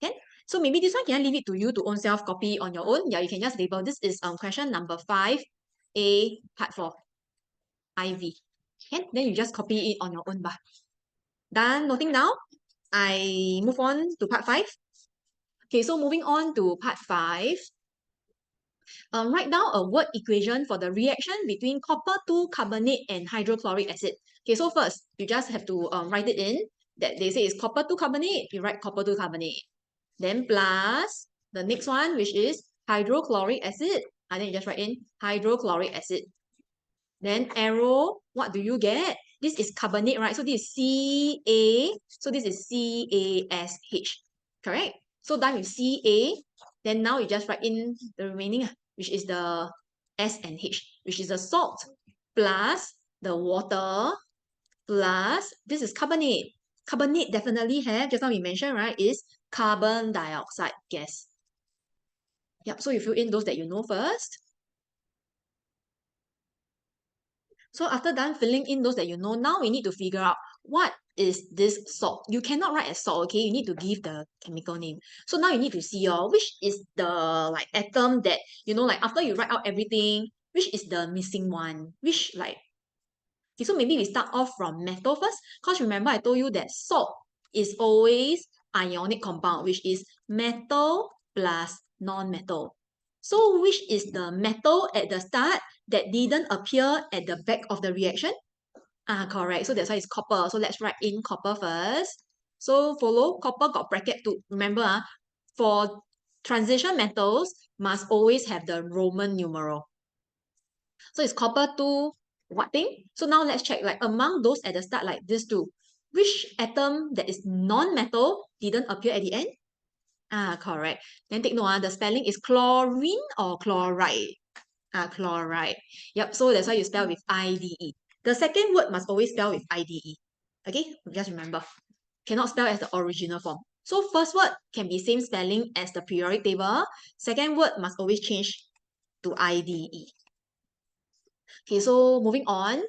Okay? So maybe this one, can I leave it to you to own self copy on your own? Yeah, you can just label this is question number 5A, part 4. IV. Okay? Then you just copy it on your own. Done noting down. I move on to part 5. Okay, so moving on to part 5. Write down a word equation for the reaction between copper 2 carbonate and hydrochloric acid. Okay, so first, you just have to write it in. That they say is copper 2 carbonate, you write copper 2 carbonate. Then plus the next one, which is hydrochloric acid. And then you just write in hydrochloric acid. Then arrow, what do you get? This is carbonate, right? So this is Ca. So this is CaSH, correct? So done with Ca. Then now you just write in the remaining, which is the S and H, which is the salt plus the water plus this is carbonate. Carbonate definitely have, just now we mentioned, right, is carbon dioxide gas. Yep, so you fill in those that you know first. So after done filling in those that you know, now we need to figure out what is this salt. You cannot write as salt, okay? You need to give the chemical name. So now you need to see which is the like atom that, like after you write out everything, which is the missing one? Which like, okay, so maybe we start off from metal first. Because remember I told you that salt is always ionic compound, which is metal plus non-metal. So which is the metal at the start that didn't appear at the back of the reaction? Correct. So that's why it's copper. So let's write in copper first. So follow copper got bracket too. Remember, for transition metals must always have the Roman numeral. So it's copper 2 what thing? So now let's check like among those at the start like this two, which atom that is non-metal didn't appear at the end? Correct. Then take note, the spelling is chlorine or chloride? Chloride. Yep, so that's why you spell with IDE. The second word must always spell with IDE. Okay, just remember. Cannot spell as the original form. So first word can be same spelling as the periodic table. Second word must always change to IDE. Okay, so moving on.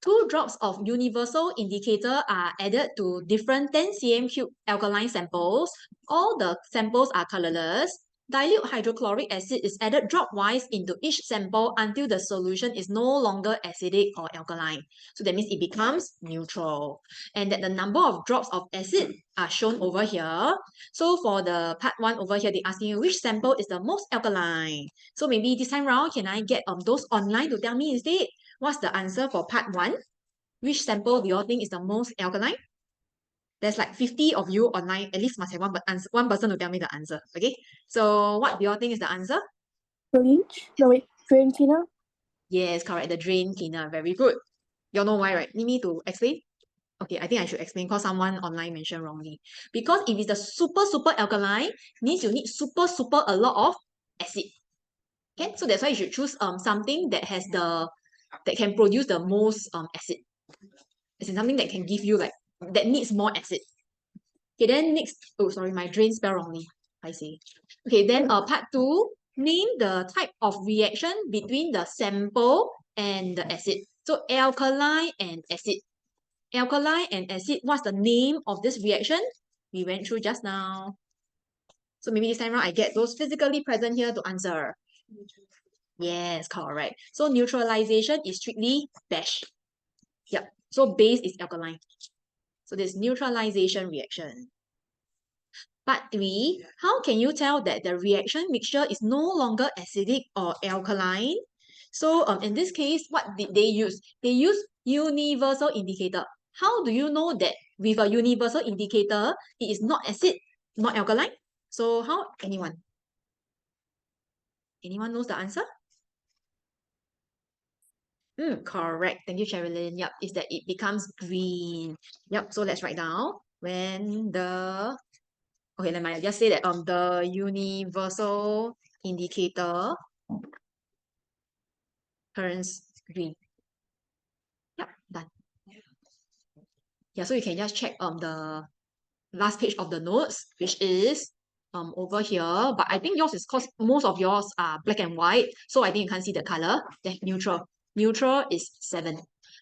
2 drops of universal indicator are added to different 10 cm3 alkaline samples. All the samples are colorless. Dilute hydrochloric acid is added drop-wise into each sample until the solution is no longer acidic or alkaline. So that means it becomes neutral. And that the number of drops of acid are shown over here. So for the part 1 over here, they're asking you which sample is the most alkaline. So maybe this time round, can I get those online to tell me instead? What's the answer for part 1? Which sample do you all think is the most alkaline? There's like 50 of you online. At least must have one person to tell me the answer. Okay. So what do you all think is the answer? Bleach? No, wait. Drain cleaner? Yes, correct. The drain cleaner. Very good. You all know why, right? Need me to explain? Okay, I think I should explain because someone online mentioned wrongly. Because if it's the super alkaline, means you need super a lot of acid. Okay, so that's why you should choose something that has that can produce the most acid. It's something that can give you like that needs more acid. Okay, then next, oh sorry, my drain spell wrongly. I see. Okay, then part 2, name the type of reaction between the sample and the acid. So alkaline and acid. Alkaline and acid, what's the name of this reaction? We went through just now. So maybe this time around I get those physically present here to answer. Yes, correct. So neutralization is strictly base. Yep. So base is alkaline. So this neutralization reaction. Part 3, how can you tell that the reaction mixture is no longer acidic or alkaline? So in this case, what did they use? They use universal indicator. How do you know that with a universal indicator, it is not acid, not alkaline? So how, anyone? Anyone knows the answer? Correct. Thank you, Sherilyn. Yep, is that it becomes green. Yep, so let's write down when the, okay, let me just say that the universal indicator turns green. Yep, done. Yeah, so you can just check the last page of the notes, which is over here. But I think yours is because most of yours are black and white, so I think you can't see the color. Then neutral. Neutral is 7.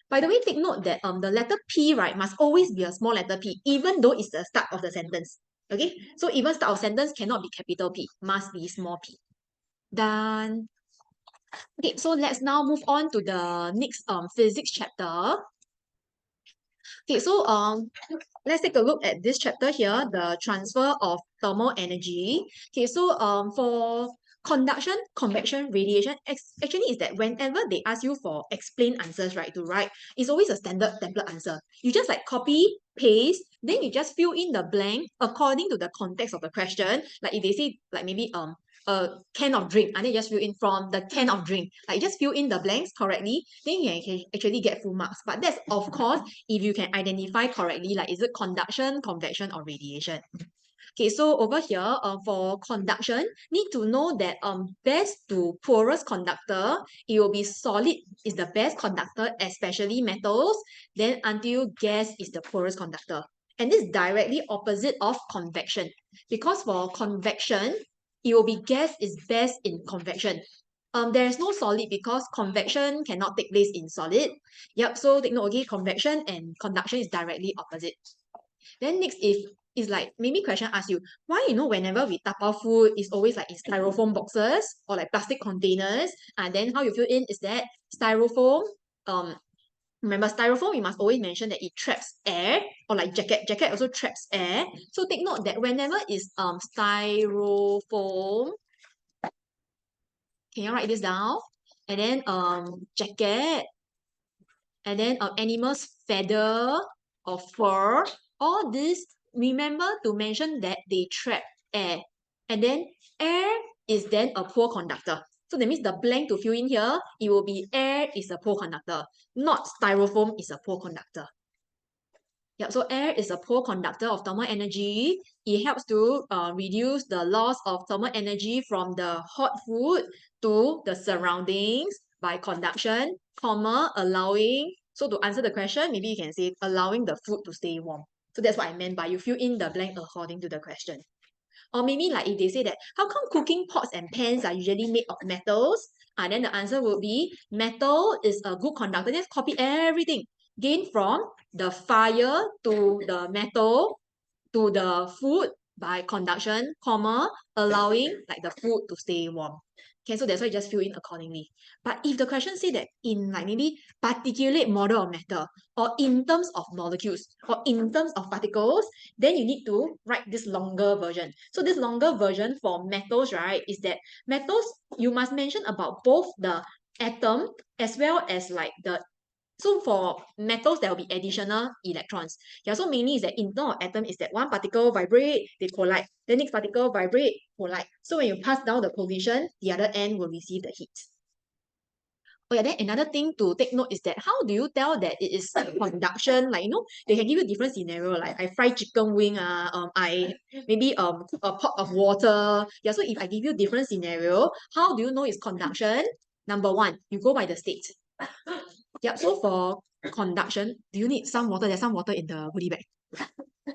By the way, take note that the letter P, right, must always be a small letter P, even though it's the start of the sentence. Okay, so even start of sentence cannot be capital P, must be small p. Done. Okay, so let's now move on to the next physics chapter. Okay, so let's take a look at this chapter here, the transfer of thermal energy. Okay, so for conduction, convection, radiation, actually is that whenever they ask you for explain answers, right, to write, it's always a standard template answer. You just like copy, paste, then you just fill in the blank according to the context of the question. Like if they say like maybe a can of drink, and then you just fill in from the can of drink. Like just fill in the blanks correctly, then you can actually get full marks. But that's of course if you can identify correctly, like is it conduction, convection, or radiation. Okay, so over here, for conduction, need to know that best to poorest conductor, it will be solid is the best conductor, especially metals, then until gas is the poorest conductor. And this is directly opposite of convection. Because for convection, it will be gas is best in convection. There is no solid because convection cannot take place in solid. Yep, so take note, okay, convection and conduction is directly opposite. Then next, if it's like maybe question asks you why whenever we tapao food it's always like in styrofoam boxes or like plastic containers, and then how you fill in is that styrofoam, remember styrofoam we must always mention that it traps air, or like jacket also traps air. So take note that whenever it's styrofoam, can you write this down? And then jacket, and then animal's feather or fur, all this, remember to mention that they trap air. And then air is then a poor conductor. So that means the blank to fill in here, it will be air is a poor conductor, not styrofoam is a poor conductor. Yeah, so air is a poor conductor of thermal energy. It helps to reduce the loss of thermal energy from the hot food to the surroundings by conduction, allowing. So to answer the question, maybe you can say allowing the food to stay warm. So that's what I meant by you fill in the blank according to the question. Or maybe like if they say that, how come cooking pots and pans are usually made of metals? Then the answer would be metal is a good conductor. Just copy everything. Gain from the fire to the metal to the food by conduction, allowing like the food to stay warm. Okay, so that's why you just fill in accordingly. But if the question say that in like maybe particulate model of matter, or in terms of molecules, or in terms of particles, then you need to write this longer version. So this longer version for metals, right, is that metals, you must mention about both the atom as well as like the, so for metals, there will be additional electrons. Yeah, so mainly is that in terms of atom is that one particle vibrate, they collide. The next particle vibrate, collide. So when you pass down the collision, the other end will receive the heat. Oh yeah, then another thing to take note is that how do you tell that it is conduction? Like, they can give you different scenario. Like I fry chicken wing, I maybe cook a pot of water. Yeah, so if I give you different scenario, how do you know it's conduction? Number one, you go by the state. Yeah, so for conduction, do you need some water? There's some water in the goodie bag.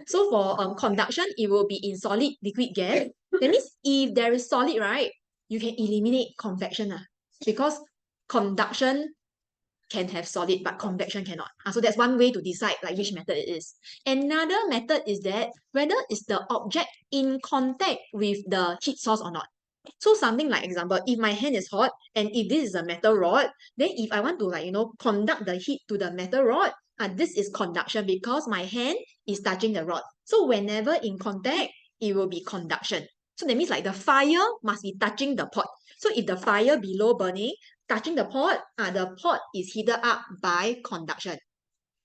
So for conduction, it will be in solid, liquid, gas. That means if there is solid, right, you can eliminate convection because conduction can have solid, but convection cannot. So that's one way to decide like which method it is. Another method is that whether is the object in contact with the heat source or not. So something like example, if my hand is hot and if this is a metal rod, then if I want to like, conduct the heat to the metal rod, this is conduction because my hand is touching the rod. So whenever in contact, it will be conduction. So that means like the fire must be touching the pot. So if the fire below burning, touching the pot is heated up by conduction.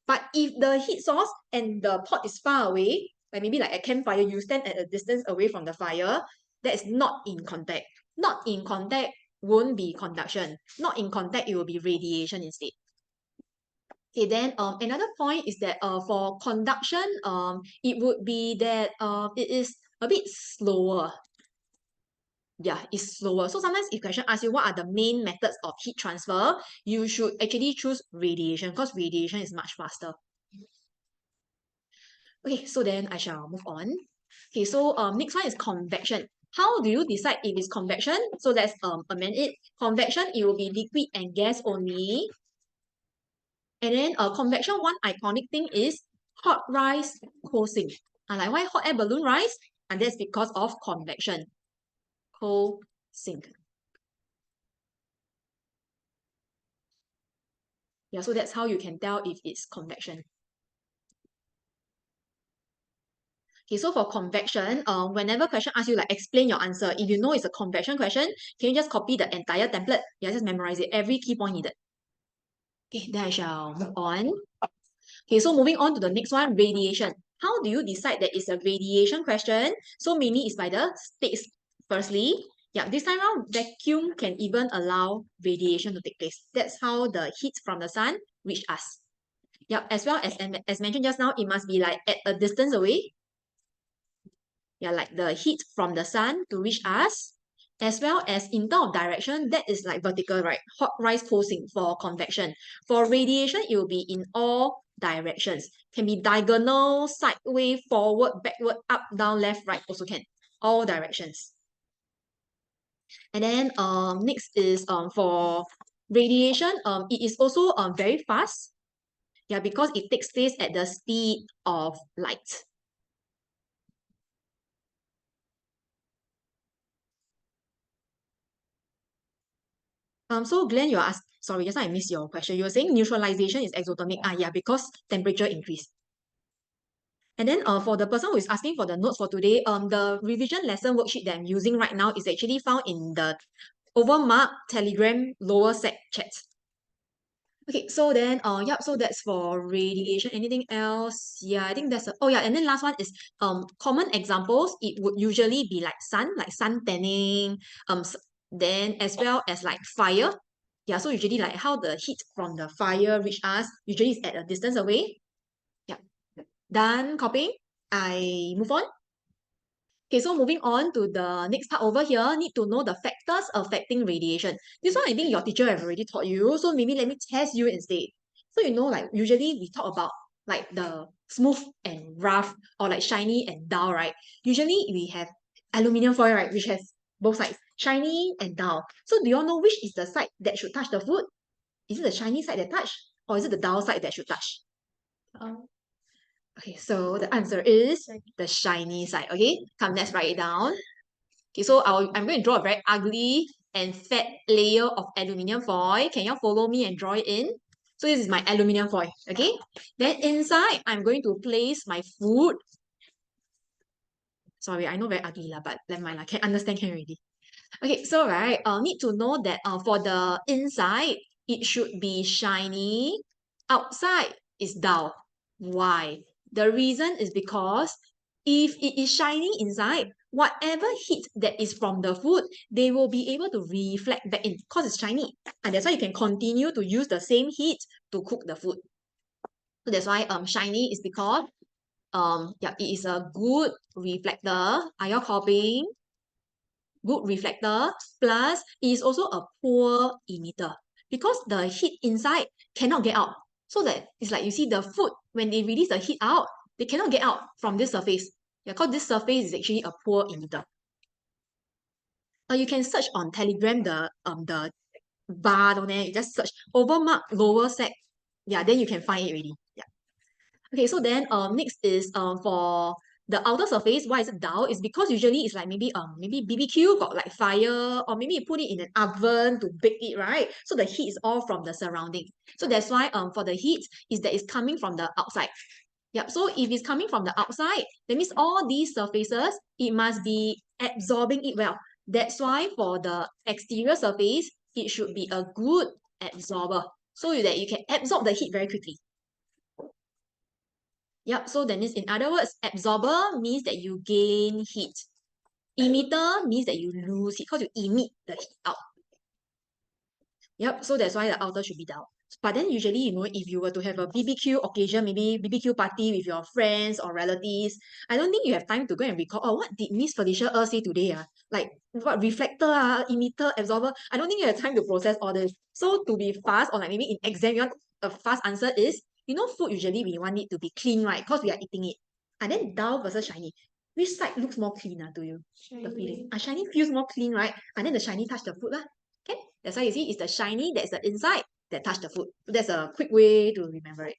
But if the heat source and the pot is far away, like maybe like a campfire, you stand at a distance away from the fire, that is not in contact. Not in contact won't be conduction. Not in contact, it will be radiation instead. Okay, then another point is that for conduction, it would be that it is a bit slower. Yeah, it's slower. So sometimes if question asks you what are the main methods of heat transfer, you should actually choose radiation because radiation is much faster. Okay, so then I shall move on. Okay, so next one is convection. How do you decide if it's convection? So let's amend it. Convection, it will be liquid and gas only. And then convection, one iconic thing is hot rise cold sink. And like why hot air balloon rise? And that's because of convection. Cold sink. Yeah, so that's how you can tell if it's convection. Okay, so for convection, whenever question asks you like explain your answer, if you know it's a convection question, can you just copy the entire template? Yeah, just memorize it, every key point needed. Okay, then I shall move on. Okay, so moving on to the next one, radiation. How do you decide that it's a radiation question? So mainly it's by the states. Firstly, yeah, this time around, vacuum can even allow radiation to take place. That's how the heat from the sun reach us. Yeah, as well as mentioned just now, it must be like at a distance away. Yeah, like the heat from the sun to reach us, as well as in terms of direction, that is like vertical, right? Hot rise cold sink for convection. For radiation, it will be in all directions. Can be diagonal, sideways, forward, backward, up, down, left, right, also can. All directions. And then next is for radiation, it is also very fast. Yeah, because it takes place at the speed of light. So Glenn, you're asked, sorry, just now I missed your question. You were saying neutralization is exothermic. Ah, yeah, because temperature increase. And then for the person who is asking for the notes for today, the revision lesson worksheet that I'm using right now is actually found in the OVERMUGGED Telegram lower sec chat. Okay, so then yep, so that's for radiation. Anything else? Yeah, I think that's oh yeah, and then last one is common examples. It would usually be like sun tanning, then as well as like fire. Yeah, so usually like how the heat from the fire reach us usually is at a distance away. Yeah. Done copying. I move on. Okay, so moving on to the next part over here, need to know the factors affecting radiation. This one I think your teacher have already taught you, so maybe let me test you instead. So you know, like usually we talk about like the smooth and rough or like shiny and dull, right? Usually we have aluminium foil, right, which has both sides, shiny and dull. So do you all know which is the side that should touch the food? Is it the shiny side that touch, or is it the dull side that should touch? Okay, so the answer is the shiny side. Okay, come, let's write it down. Okay, so I'm going to draw a very ugly and fat layer of aluminium foil. Can you follow me and draw it in? So this is my aluminium foil, okay? Then inside, I'm going to place my food. Sorry, I know very ugly lah, but never mind lah, can understand can already. Okay, so right, need to know that for the inside, it should be shiny. Outside is dull. Why? The reason is because if it is shiny inside, whatever heat that is from the food, they will be able to reflect back in because it's shiny. And that's why you can continue to use the same heat to cook the food. So that's why shiny is because yeah, it is a good reflector. Are you copying? Good reflector, plus it is also a poor emitter because the heat inside cannot get out. So that it's like you see the food, when they release the heat out, they cannot get out from this surface. Yeah, because this surface is actually a poor emitter. You can search on Telegram the bar down there. You just search OVERMUGGED lower sec. Yeah, then you can find it already. Yeah. Okay, so then next is for the outer surface. Why is it dull? It's because usually it's like maybe BBQ got like fire, or maybe you put it in an oven to bake it, right? So the heat is all from the surrounding. So that's why for the heat is that it's coming from the outside. Yep. So if it's coming from the outside, that means all these surfaces, it must be absorbing it well. That's why for the exterior surface, it should be a good absorber so that you can absorb the heat very quickly. Yep, so that means in other words, absorber means that you gain heat. Emitter means that you lose heat because you emit the heat out. Yep, so that's why the outer should be dull. But then usually, you know, if you were to have a BBQ occasion, maybe BBQ party with your friends or relatives, I don't think you have time to go and recall, oh, what did Miss Felicia say today? Like, what reflector, emitter, absorber? I don't think you have time to process all this. So to be fast, or like maybe in exam, you want a fast answer is, you know, food usually we want it to be clean, right? Because we are eating it. And then dull versus shiny. Which side looks more cleaner to you? The feeling. Shiny feels more clean, right? And then the shiny touch the food. Okay? That's why you see it's the shiny that's the inside that touch the food. So that's a quick way to remember it.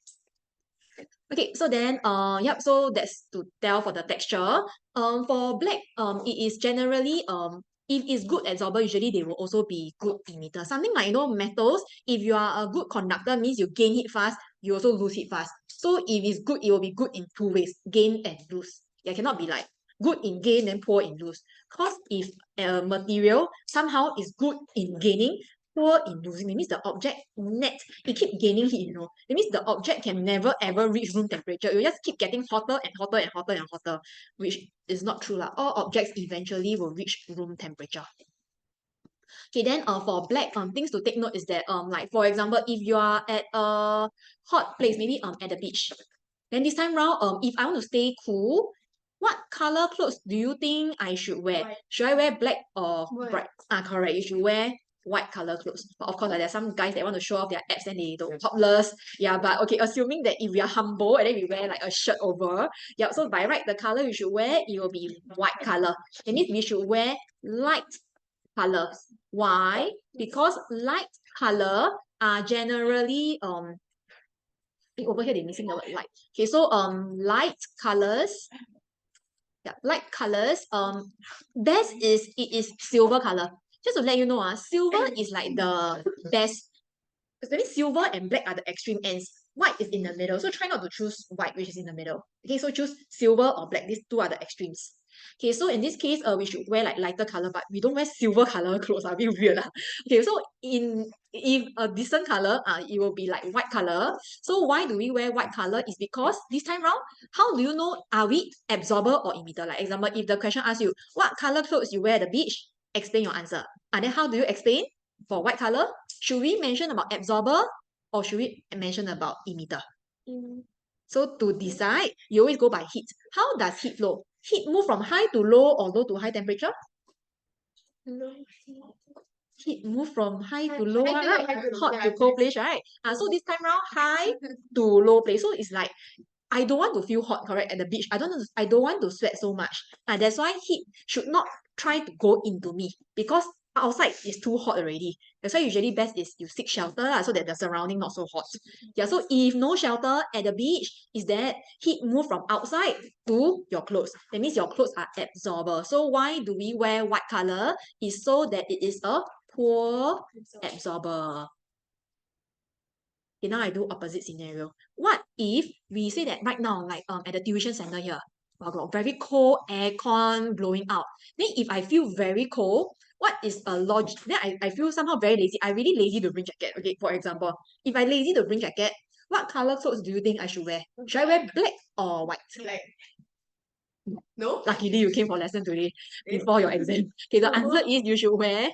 Okay, so then yep, so that's to tell for the texture. For black, it is generally if it's good absorber, usually they will also be good emitter. Something like, you know, metals, if you are a good conductor, means you gain heat fast, you also lose heat fast. So if it's good, it will be good in two ways, gain and lose. It cannot be like good in gain and poor in lose. Because if a material somehow is good in gaining, poor in losing, it means the object net, it keep gaining heat, you know. It means the object can never ever reach room temperature. It will just keep getting hotter and hotter and hotter and hotter, which is not true lah. All objects eventually will reach room temperature. Okay, then for black, things to take note is that like for example, if you are at a hot place, maybe at the beach, then this time round, if I want to stay cool, what color clothes do you think I should wear? White. Should I wear black or White. bright? Correct. You should wear white color clothes. But of course, there are some guys that want to show off their abs and they don't topless. Yeah, but okay, assuming that if we are humble and then we wear like a shirt over, yeah, so by right, the color you should wear, it will be white color. That means we should wear light colors. Why? Because light color are generally over here they're missing the word light. Okay, so light colors. Yeah, light colors. Best is it is silver color. Just to let you know, silver is like the best. Maybe silver and black are the extreme ends. White is in the middle. So try not to choose white, which is in the middle. Okay, so choose silver or black. These two are the extremes. Okay, so in this case, we should wear like lighter color, but we don't wear silver color clothes. A bit weird. Okay, so if a decent color, it will be like white color. So why do we wear white color? Is because this time round, how do you know are we absorber or emitter? Like example, if the question asks you, what color clothes you wear at the beach? Explain your answer. And then how do you explain? For white color, should we mention about absorber or should we mention about emitter? So to decide, you always go by heat. How does heat flow? Heat move from high to low or low to high temperature? Heat move from high to low, right? Hot to cold place, right? So this time round, high to low place. So it's like, I don't want to feel hot, correct, at the beach. I don't want to sweat so much. That's why heat should not try to go into me because outside is too hot already. That's why usually best is you seek shelter so that the surrounding not so hot. Yeah, so if no shelter at the beach, is that heat move from outside to your clothes. That means your clothes are absorber. So why do we wear white color? Is so that it is a poor absorber. Okay, now I do opposite scenario. What if we say that right now, like at the tuition center here, I've got very cold aircon blowing out. Then if I feel very cold, what is a logic? Then I feel somehow very lazy. I really lazy to bring jacket. Okay, for example, if I lazy to bring jacket, what color clothes do you think I should wear? Should I wear black or white? Black. No? Luckily you came for lesson today before your exam. Okay, the answer is you should wear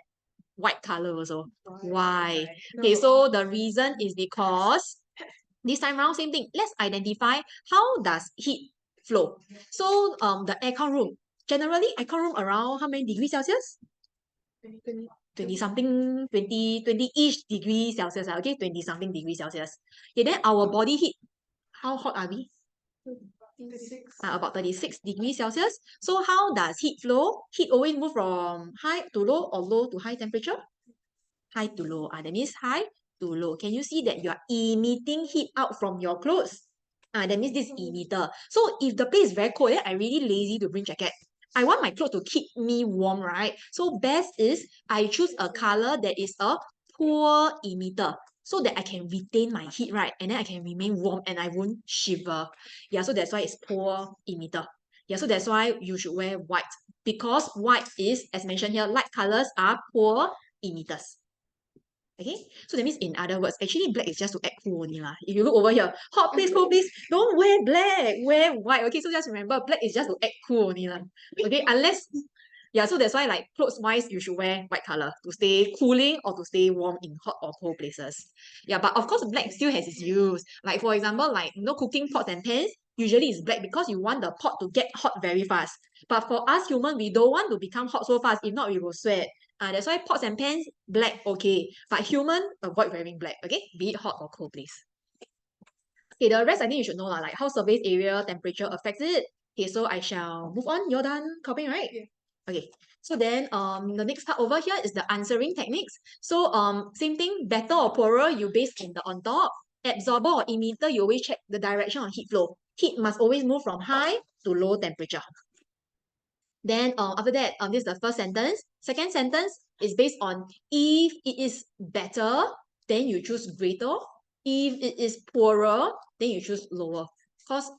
white color also. Why? Okay, so the reason is because this time around, same thing. Let's identify how does heat flow. So the aircon room. Generally, aircon room around how many degrees Celsius? 20 something, 20-ish degrees Celsius. Okay, 20 something degrees Celsius. Okay, then our body heat, how hot are we? 36. About 36 degrees Celsius. So how does heat flow? Heat always move from high to low or low to high temperature? High to low. That means high to low. Can you see that you are emitting heat out from your clothes? That means this emitter. So if the place is very cold, then I really lazy to bring jacket. I want my clothes to keep me warm, right? So best is I choose a color that is a poor emitter so that I can retain my heat, right? And then I can remain warm and I won't shiver. Yeah, so that's why it's poor emitter. Yeah, so that's why you should wear white because white is, as mentioned here, light colors are poor emitters. Okay, so that means in other words, actually black is just to act cool only lah. If you look over here, hot place, cold place, don't wear black, wear white. Okay, so just remember, black is just to act cool only lah. Okay, unless Yeah, so that's why like clothes-wise, you should wear white color to stay cooling or to stay warm in hot or cold places. Yeah, but of course, black still has its use. Like for example, like cooking pots and pans, usually it's black because you want the pot to get hot very fast. But for us human, we don't want to become hot so fast. If not, we will sweat. That's why pots and pans, black, okay. But human, avoid wearing black, okay? Be it hot or cold, please. Okay, the rest I think you should know lah, like how surface area temperature affects it. Okay, so I shall move on. You're done copying, right? Yeah. Okay, so then the next part over here is the answering techniques. So same thing, better or poorer, you base on top. Absorber or emitter, you always check the direction of heat flow. Heat must always move from high to low temperature. Then after that, this is the first sentence. Second sentence is based on if it is better, then you choose greater. If it is poorer, then you choose lower. Because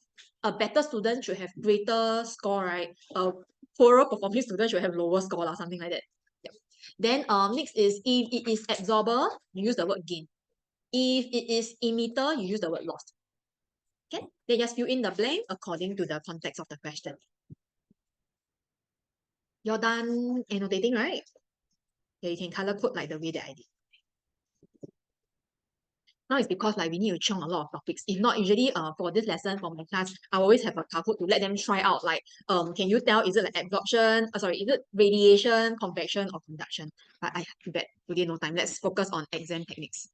a better student should have greater score, right? A poorer performing student should have lower score or something like that. Yep. Then next is if it is absorber, you use the word gain. If it is emitter, you use the word lost. Okay, then just fill in the blank according to the context of the question. You're done annotating, right? Yeah, you can color code like the way that I did. Now it's because like we need to chunk a lot of topics. If not, usually for this lesson for my class, I always have a Kahoot to let them try out like can you tell is it like absorption? Is it radiation, convection, or conduction? But I too bad today no time. Let's focus on exam techniques.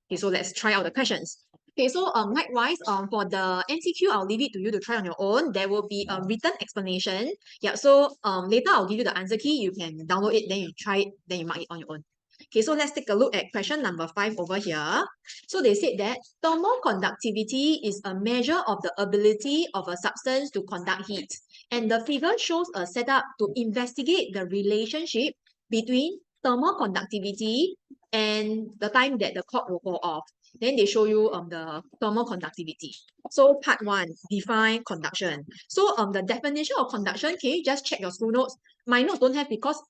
Okay, so let's try out the questions. Okay, so likewise for the MCQ, I'll leave it to you to try on your own. There will be a written explanation. Yeah, so later I'll give you the answer key. You can download it, then you try it, then you mark it on your own. Okay, so let's take a look at question number 5 over here. So they said that thermal conductivity is a measure of the ability of a substance to conduct heat. And the figure shows a setup to investigate the relationship between thermal conductivity and the time that the clock will go off. Then they show you the thermal conductivity. So part 1, define conduction. So the definition of conduction, can you just check your school notes? My notes don't have because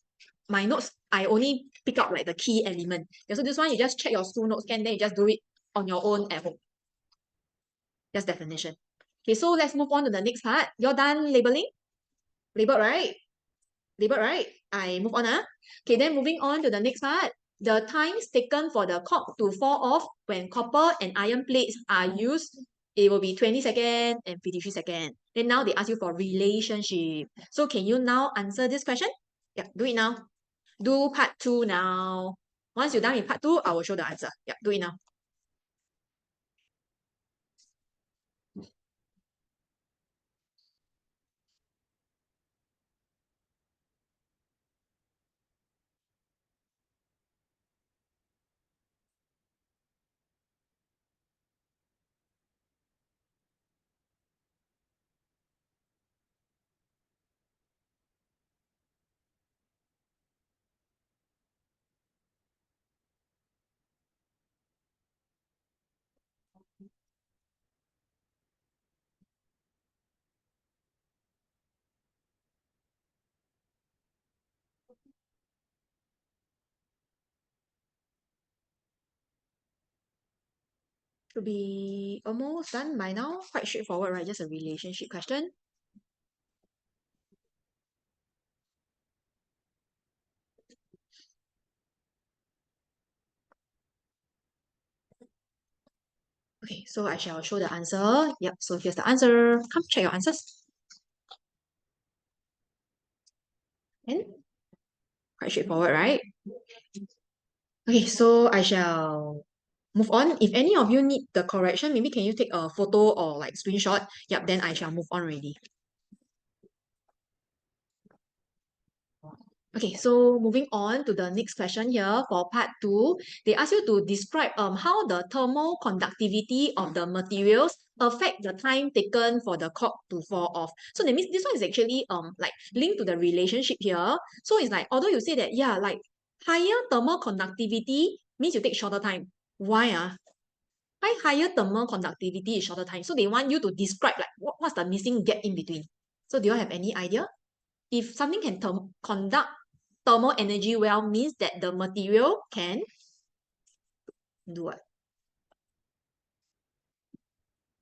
my notes, I only pick up like the key element. Yeah, so this one, you just check your school notes and then you just do it on your own at home. That's definition. Okay, so let's move on to the next part. You're done labeling? Labeled, right? Labeled, right? I move on. Okay, then moving on to the next part. The times taken for the cork to fall off when copper and iron plates are used, it will be 20 seconds and 53 seconds. Then now they ask you for relationship. So can you now answer this question? Yeah, do it now. Do part 2 now. Once you're done with part 2, I will show the answer. Yeah, do it now. Should be almost done by now. Quite straightforward, right? Just a relationship question. Okay, so I shall show the answer. Yep, so here's the answer. Come check your answers. And quite straightforward, right? Okay, so I shall move on. If any of you need the correction, maybe can you take a photo or like screenshot? Yep, then I shall move on already. Okay, so moving on to the next question here for part 2, they ask you to describe how the thermal conductivity of the materials affect the time taken for the cork to fall off. So that means this one is actually like linked to the relationship here. So it's like, although you say that, yeah, like higher thermal conductivity means you take shorter time. Why? Why higher thermal conductivity is shorter time? So they want you to describe like what's the missing gap in between. So do you have any idea? If something can conduct thermal energy well means that the material can do what?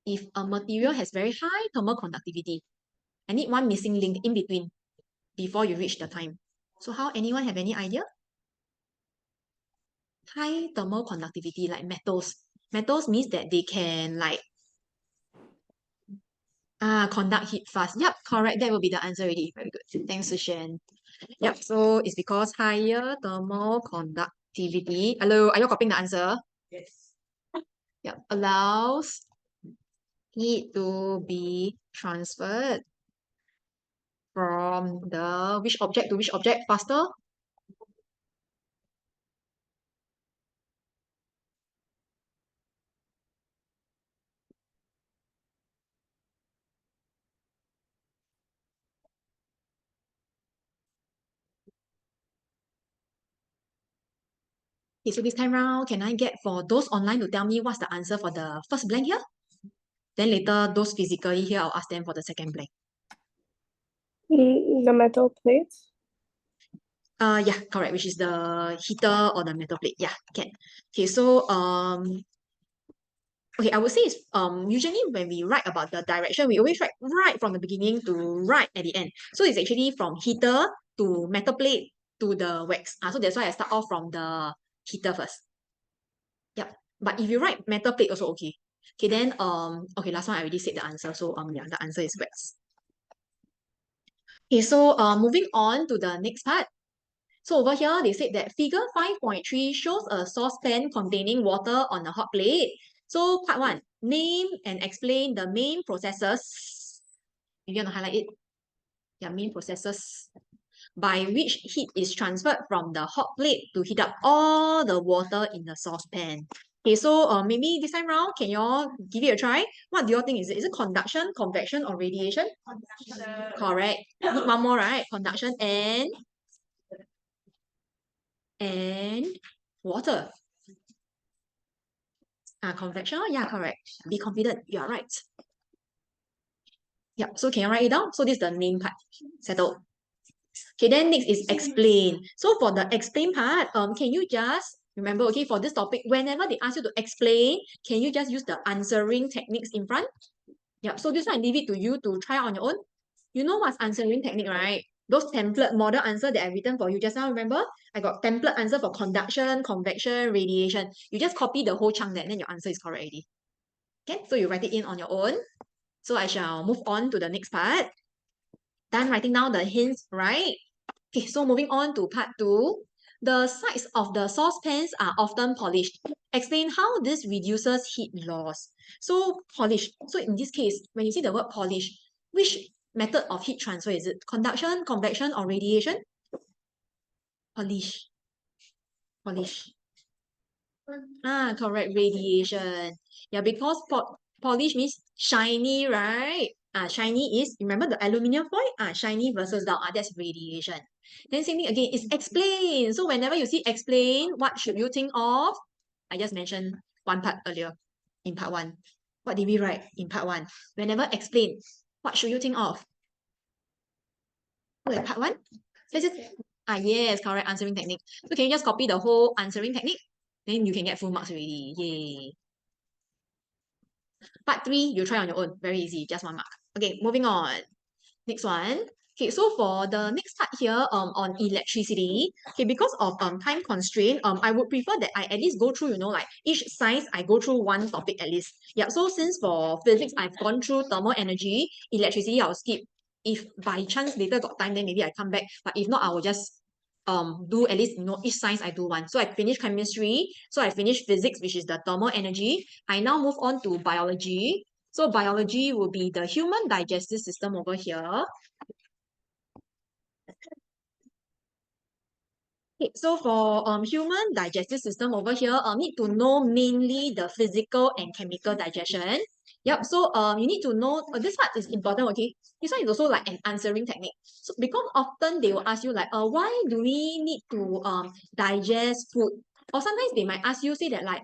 If a material has very high thermal conductivity, I need one missing link in between before you reach the time. So how, anyone have any idea? High thermal conductivity, like metals. Metals means that they can like conduct heat fast. Yep, correct. That will be the answer already. Very good. Thanks, Sushen. Yep, so it's because higher thermal conductivity. Hello, are you copying the answer? Yes. Yep, allows heat to be transferred from the which object to which object faster? Okay, so this time round, can I get for those online to tell me what's the answer for the first blank here? Then later, those physically here, I'll ask them for the second blank. The metal plates. Yeah, correct, which is the heater or the metal plate. Yeah, can. Okay, so okay, I would say it's usually when we write about the direction, we always write right from the beginning to right at the end. So it's actually from heater to metal plate to the wax. So that's why I start off from the heater first. Yep. But if you write metal plate also okay. Okay, then okay, last one I already said the answer. So yeah, the answer is wax. Okay, so moving on to the next part. So over here, they said that figure 5.3 shows a saucepan containing water on a hot plate. So part 1, name and explain the main processes. You want to highlight it? Yeah, main processes by which heat is transferred from the hot plate to heat up all the water in the saucepan. Okay, so maybe this time round, can you all give it a try? What do you all think? Is it conduction, convection, or radiation? Conduction. Correct. Need one more, right? Conduction and water. Convection, yeah, correct. Be confident, you are right. Yeah, so can you write it down? So this is the name part, settled. Okay, then next is explain. So for the explain part, can you just remember, okay, for this topic, whenever they ask you to explain, can you just use the answering techniques in front? Yeah, so this one I leave it to you to try on your own. You know what's answering technique, right? Those template model answer that I've written for you just now, remember? I got template answer for conduction, convection, radiation. You just copy the whole chunk there, then your answer is correct already. Okay, so you write it in on your own. So I shall move on to the next part. Done writing down the hints, right? Okay, so moving on to part 2. The sides of the saucepans are often polished. Explain how this reduces heat loss. So polish. So in this case, when you see the word polish, which method of heat transfer is it? Conduction, convection, or radiation? Polish. Polish. Correct, radiation. Yeah, because polish means shiny, right? Shiny is, remember the aluminium foil? Shiny versus dull. That's radiation. Then same thing again, is explain. So whenever you see explain, what should you think of? I just mentioned one part earlier in part 1. What did we write in part 1? Whenever explain, what should you think of? Like part 1? Let's just, yes, correct, answering technique. So can you just copy the whole answering technique? Then you can get full marks already. Yay. Part 3, you try on your own. Very easy, just 1 mark. Okay, moving on. Next one. Okay, so for the next part here on electricity, okay, because of time constraint, I would prefer that I at least go through, like each science I go through one topic at least. Yeah, so since for physics I've gone through thermal energy, electricity I'll skip. If by chance later got time, then maybe I come back. But if not, I will just do at least each science I do one. So I finished chemistry, so I finished physics, which is the thermal energy. I now move on to biology. So biology will be the human digestive system over here. Okay, so for human digestive system over here, need to know mainly the physical and chemical digestion. Yep, so you need to know, this part is important, okay? This one is also like an answering technique. So because often they will ask you like, why do we need to digest food? Or sometimes they might ask you, say that like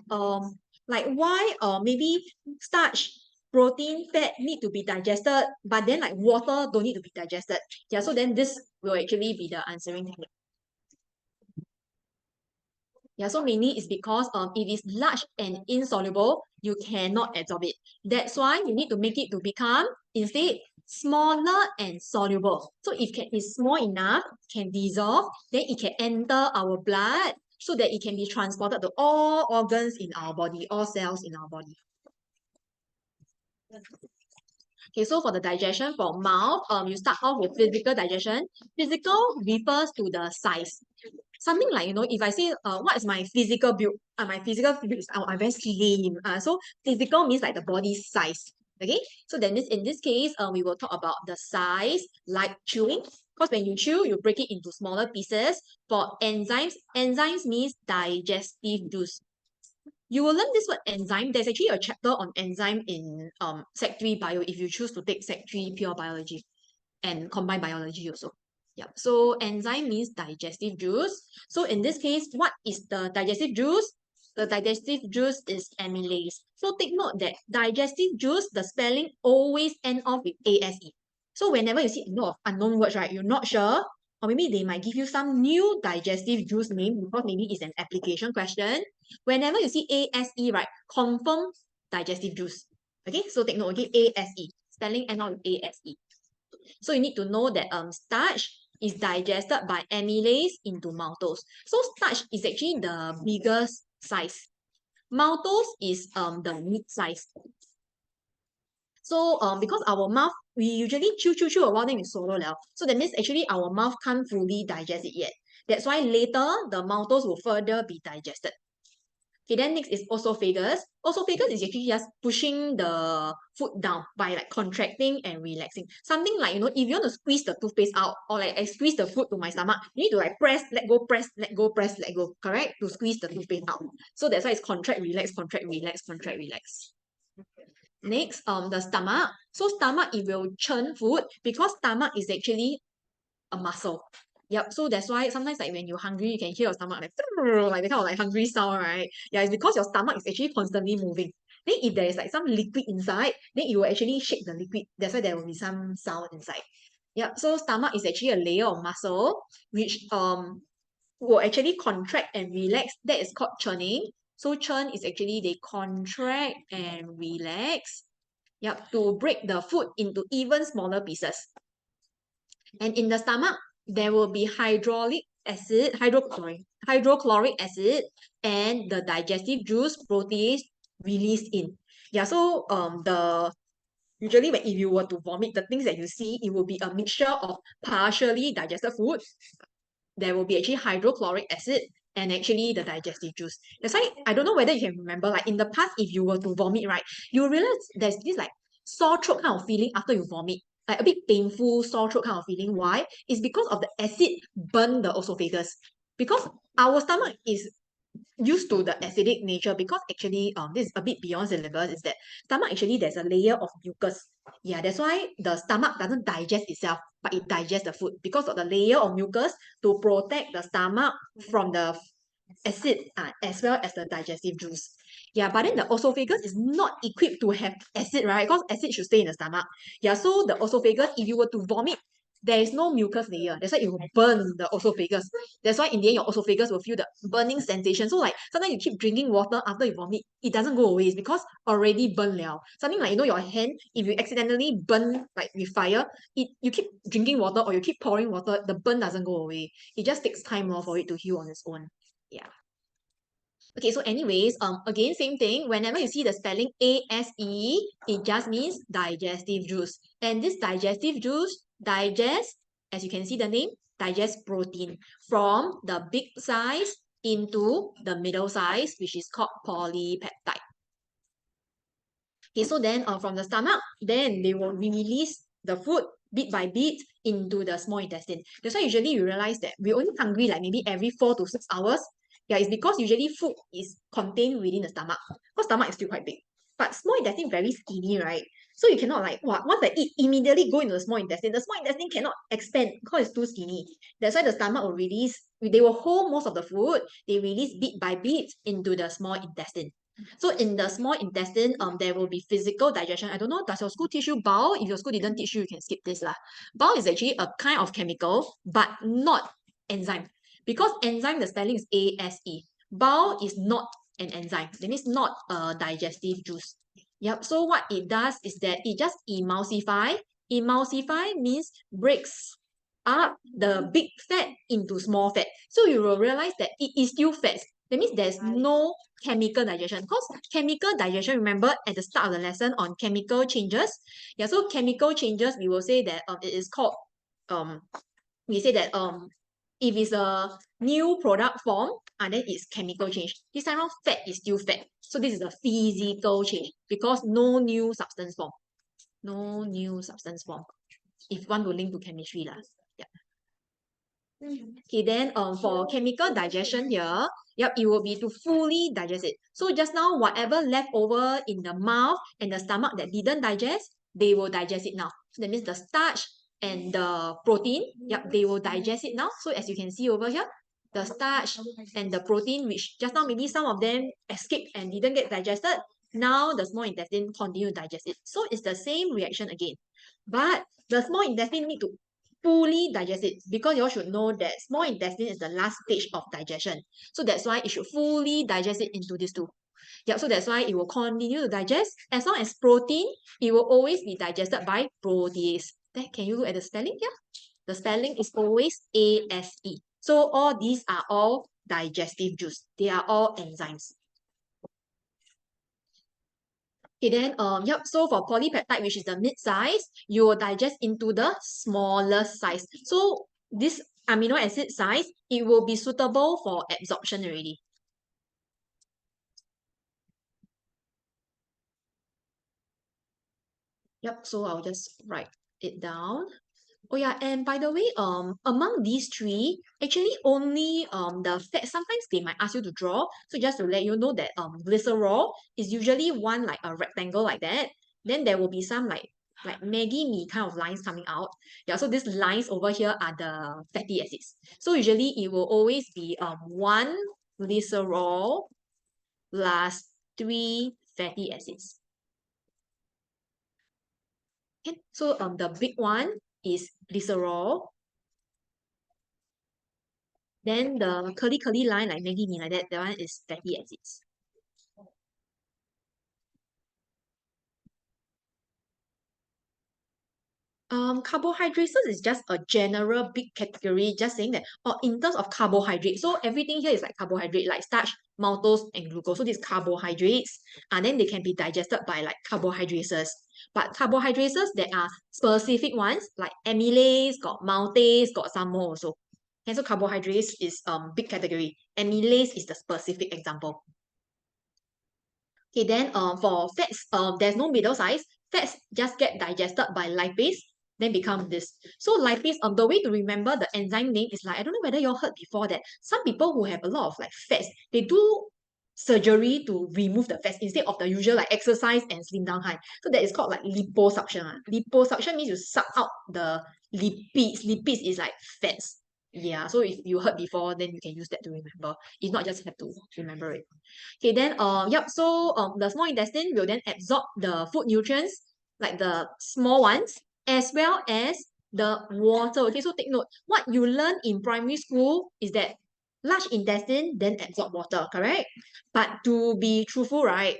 why maybe starch, protein, fat need to be digested, but then like water don't need to be digested. Yeah, so then this will actually be the answering technique. Yeah, so mainly it's because it is large and insoluble, you cannot absorb it. That's why you need to make it to become instead smaller and soluble. So if it's small enough, can dissolve, then it can enter our blood so that it can be transported to all organs in our body, all cells in our body. Okay, so for the digestion for mouth, you start off with physical digestion. Physical refers to the size. Something like, if I say, what is my physical build? My physical build is, I'm very slim. So physical means like the body size. Okay, so then in this case, we will talk about the size, like chewing. Because when you chew, you break it into smaller pieces. For enzymes means digestive juice. You will learn this word enzyme. There's actually a chapter on enzyme in Sec 3 Bio if you choose to take Sec 3 Pure Biology and Combined Biology also. Yep. So enzyme means digestive juice. So in this case, what is the digestive juice? The digestive juice is amylase. So take note that digestive juice, the spelling always end off with ASE. So whenever you see a lot of unknown words, right, you're not sure, or maybe they might give you some new digestive juice name because maybe it's an application question. Whenever you see ASE, right, confirm digestive juice. Okay, so take note, okay, ASE. Spelling end off with ASE. So you need to know that starch is digested by amylase into maltose. So starch is actually the biggest size. Maltose is the mid size. So because our mouth, we usually chew a while, then we swallow now. So that means actually our mouth can't fully digest it yet. That's why later the maltose will further be digested. Okay, then next is esophagus. Esophagus is actually just pushing the food down by like contracting and relaxing. Something like, if you want to squeeze the toothpaste out or like I squeeze the food to my stomach, you need to like press, let go, press, let go, press, let go, correct? To squeeze the toothpaste out. So that's why it's contract, relax, contract, relax, contract, relax. Next, the stomach. So stomach, it will churn food because stomach is actually a muscle. Yep, so that's why sometimes like when you're hungry, you can hear your stomach like the kind of like hungry sound, right? Yeah, it's because your stomach is actually constantly moving. Then if there is like some liquid inside, then it will actually shake the liquid. That's why there will be some sound inside. Yep, so stomach is actually a layer of muscle which will actually contract and relax. That is called churning. So churn is actually they contract and relax. Yep, to break the food into even smaller pieces. And in the stomach, there will be hydrochloric acid, and the digestive juice protease released in. Yeah, so usually if you were to vomit, the things that you see, it will be a mixture of partially digested food. There will be actually hydrochloric acid and actually the digestive juice. That's why I don't know whether you can remember, like in the past, if you were to vomit, right, you realize there's this like sore throat kind of feeling after you vomit, like a bit painful sore throat kind of feeling. Why? It's because of the acid burn the esophagus. Because our stomach is used to the acidic nature, because actually this is a bit beyond syllabus, is that stomach actually there's a layer of mucus. Yeah, that's why the stomach doesn't digest itself, but it digests the food because of the layer of mucus to protect the stomach from the acid as well as the digestive juice. Yeah, but then the esophagus is not equipped to have acid, right? Because acid should stay in the stomach. Yeah, so the esophagus, if you were to vomit, there is no mucus layer. That's why it will burn the esophagus. That's why in the end, your esophagus will feel the burning sensation. So like sometimes you keep drinking water after you vomit, it doesn't go away. It's because already burn liao. Something like, your hand, if you accidentally burn like with fire, you keep drinking water or you keep pouring water, the burn doesn't go away. It just takes time more for it to heal on its own. Yeah. Okay, so anyways, again, same thing. Whenever you see the spelling ASE, it just means digestive juice. And this digestive juice digests, as you can see the name, digest protein from the big size into the middle size, which is called polypeptide. Okay, so then from the stomach, then they will release the food bit by bit into the small intestine. That's why usually you realize that we're only hungry like maybe every 4 to 6 hours. Yeah, it's because usually food is contained within the stomach. Because stomach is still quite big. But small intestine very skinny, right? So you cannot like, once I eat, immediately go into the small intestine. The small intestine cannot expand because it's too skinny. That's why the stomach will release, they will hold most of the food. They release bit by bit into the small intestine. So in the small intestine, there will be physical digestion. I don't know, does your school teach you bowel? If your school didn't teach you, you can skip this lah. Bowel is actually a kind of chemical, but not enzyme. Because enzyme, the spelling is ASE. Bowel is not an enzyme. That means not a digestive juice. Yep, so what it does is that it just emulsify Emulsify means breaks up the big fat into small fat. So you will realize that it is still fats. That means there's no chemical digestion. Because chemical digestion, remember at the start of the lesson on chemical changes. Yeah, so chemical changes, we will say that it is called we say that if it's a new product form, then it's chemical change. This time of fat is still fat. So this is a physical change because no new substance form. No new substance form. If one will link to chemistry lah. Yeah. Okay, then for chemical digestion here, yep, it will be to fully digest it. So just now, whatever left over in the mouth and the stomach that didn't digest, they will digest it now. So that means the starch and the protein, yep, they will digest it now. So as you can see over here, the starch and the protein, which just now maybe some of them escaped and didn't get digested, now the small intestine continue to digest it. So it's the same reaction again. But the small intestine need to fully digest it because you all should know that small intestine is the last stage of digestion. So that's why it should fully digest it into these two. Yeah, so that's why it will continue to digest. As long as protein, it will always be digested by protease. Then can you look at the spelling here? The spelling is always ASE. So all these are all digestive juice. They are all enzymes. Okay, then yep, so for polypeptide, which is the mid-size, you will digest into the smaller size. So this amino acid size, it will be suitable for absorption already. Yep, so I'll just write it down. Oh yeah, and by the way, among these three, actually only the fat, sometimes they might ask you to draw. So just to let you know that glycerol is usually one like a rectangle like that. Then there will be some like Maggie mee kind of lines coming out. Yeah, so these lines over here are the fatty acids. So usually it will always be one glycerol plus 3 fatty acids. Okay, so the big one is glycerol. Then the curly line like Maggie mee like that one is fatty acids. Carbohydrates is just a general big category, just saying that, in terms of carbohydrates, so everything here is like carbohydrate, like starch, maltose, and glucose. So these carbohydrates, and then they can be digested by like carbohydrates. But carbohydrates, there are specific ones, like amylase, got maltase, got some more also. And so carbohydrates is big category. Amylase is the specific example. Okay, then for fats, there's no middle size. Fats just get digested by lipase, then become this. So lipase, the way to remember the enzyme name is like, I don't know whether you all heard before that some people who have a lot of like fats, they do surgery to remove the fats instead of the usual like exercise and slim down kind. So that is called like liposuction. Liposuction means you suck out the lipids. Lipids is like fats. Yeah, so if you heard before, then you can use that to remember. If not, just have to remember it. Okay, then yep, so the small intestine will then absorb the food nutrients, like the small ones, as well as the water. Okay, so take note, what you learn in primary school is that large intestine then absorb water, correct? But to be truthful, right?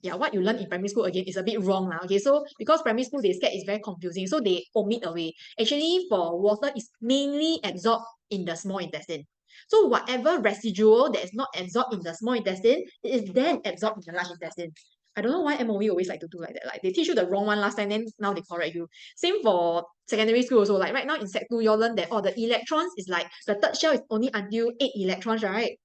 Yeah, what you learn in primary school again is a bit wrong now. Okay, so because primary school they scared it's very confusing, so they omit away. Actually, for water, it's mainly absorbed in the small intestine. So whatever residual that is not absorbed in the small intestine, it is then absorbed in the large intestine. I don't know why MOE always like to do like that. Like they teach you the wrong one last time, then now they correct you. Same for secondary school also. Like right now in Sec 2, you learn that the electrons is like the third shell is only until 8 electrons, right?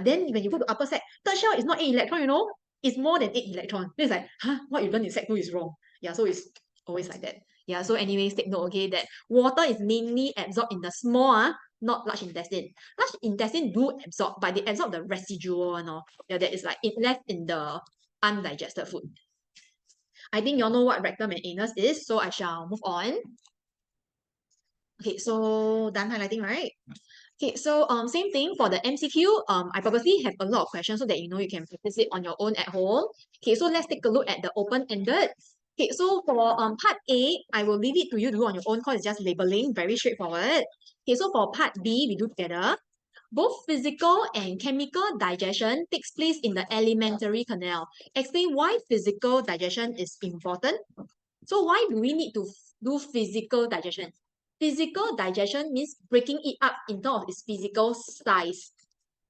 Then when you go to upper sec, third shell is not 8 electrons, you know? It's more than 8 electrons. Then it's like, huh, what you learn in Sec 2 is wrong. Yeah, so it's always like that. Yeah, so anyways, take note, okay, that water is mainly absorbed in the small, not large intestine. Large intestine do absorb, but they absorb the residual one, yeah, that is like it left in the undigested food. I think you all know what rectum and anus is, so I shall move on. Okay, so done highlighting, right? Okay, so same thing for the MCQ. I purposely have a lot of questions so that you know you can practice it on your own at home. Okay, so let's take a look at the open-ended. Okay, so for part A, I will leave it to you to do on your own because it's just labeling, very straightforward. Okay, so for part B, we do together. Both physical and chemical digestion takes place in the alimentary canal. Explain why physical digestion is important. So why do we need to do physical digestion. Physical digestion means breaking it up in terms of its physical size.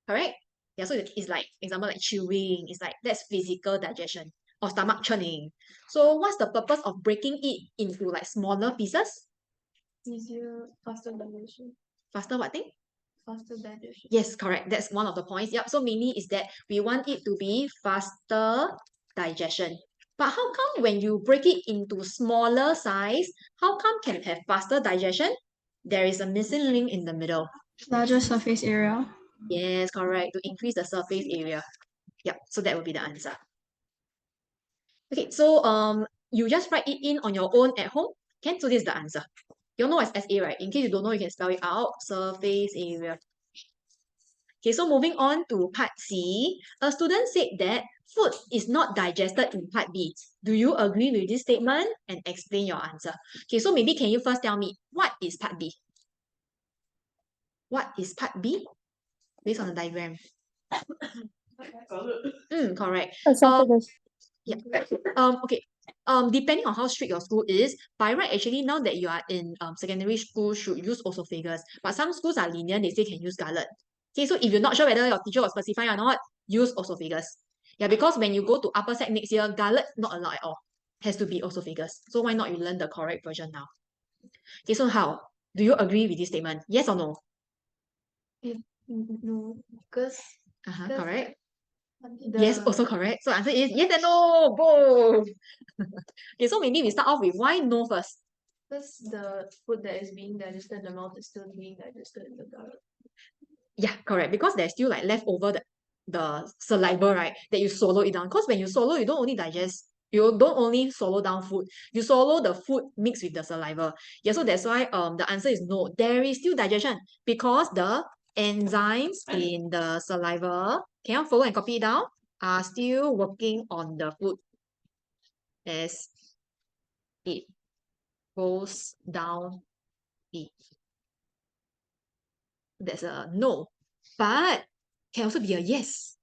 Correct? Yeah, so it's like, example, like chewing. It's like, that's physical digestion. Or stomach churning. So what's the purpose of breaking it into like smaller pieces? Easier, faster digestion. Faster what thing? Faster digestion. Yes, correct. That's one of the points. Yep. So mainly is that we want it to be faster digestion. But how come when you break it into smaller size, how come can have faster digestion? There is a missing link in the middle. Larger surface area. Yes, correct. To increase the surface area. Yep. So that would be the answer. Okay, so you just write it in on your own at home. Okay, so this is the answer. You know as SA, right? In case you don't know, you can spell it out. Surface area. Okay, so moving on to part C. A student said that food is not digested in part B. Do you agree with this statement? And explain your answer. Okay, so maybe can you first tell me, what is part B? What is part B? Based on the diagram. Correct. Esophagus. Yeah. Okay. Depending on how strict your school is, by right, actually, now that you are in secondary school, should use esophagus. But some schools are lenient, they say can use gullet. Okay, so if you're not sure whether your teacher will specify or not, use esophagus. Yeah, because when you go to upper sec next year, gullet not allowed at all. Has to be esophagus. So why not you learn the correct version now? Okay, so how? Do you agree with this statement? Yes or no? No, because Correct. the Yes, also correct. So answer is yes and no, both. Okay, so maybe we start off with why no first. because the food that is being digested in the mouth is still being digested in the gullet. Yeah, correct. Because there's still like leftover the saliva, right? That you swallow it down. Because when you swallow, you don't only digest, you don't only swallow down food, you swallow the food mixed with the saliva. Yeah, so that's why the answer is no. There is still digestion because the enzymes in the saliva, can you follow and copy it down? Are still working on the food as it goes down it. That's a no. But can also be a yes.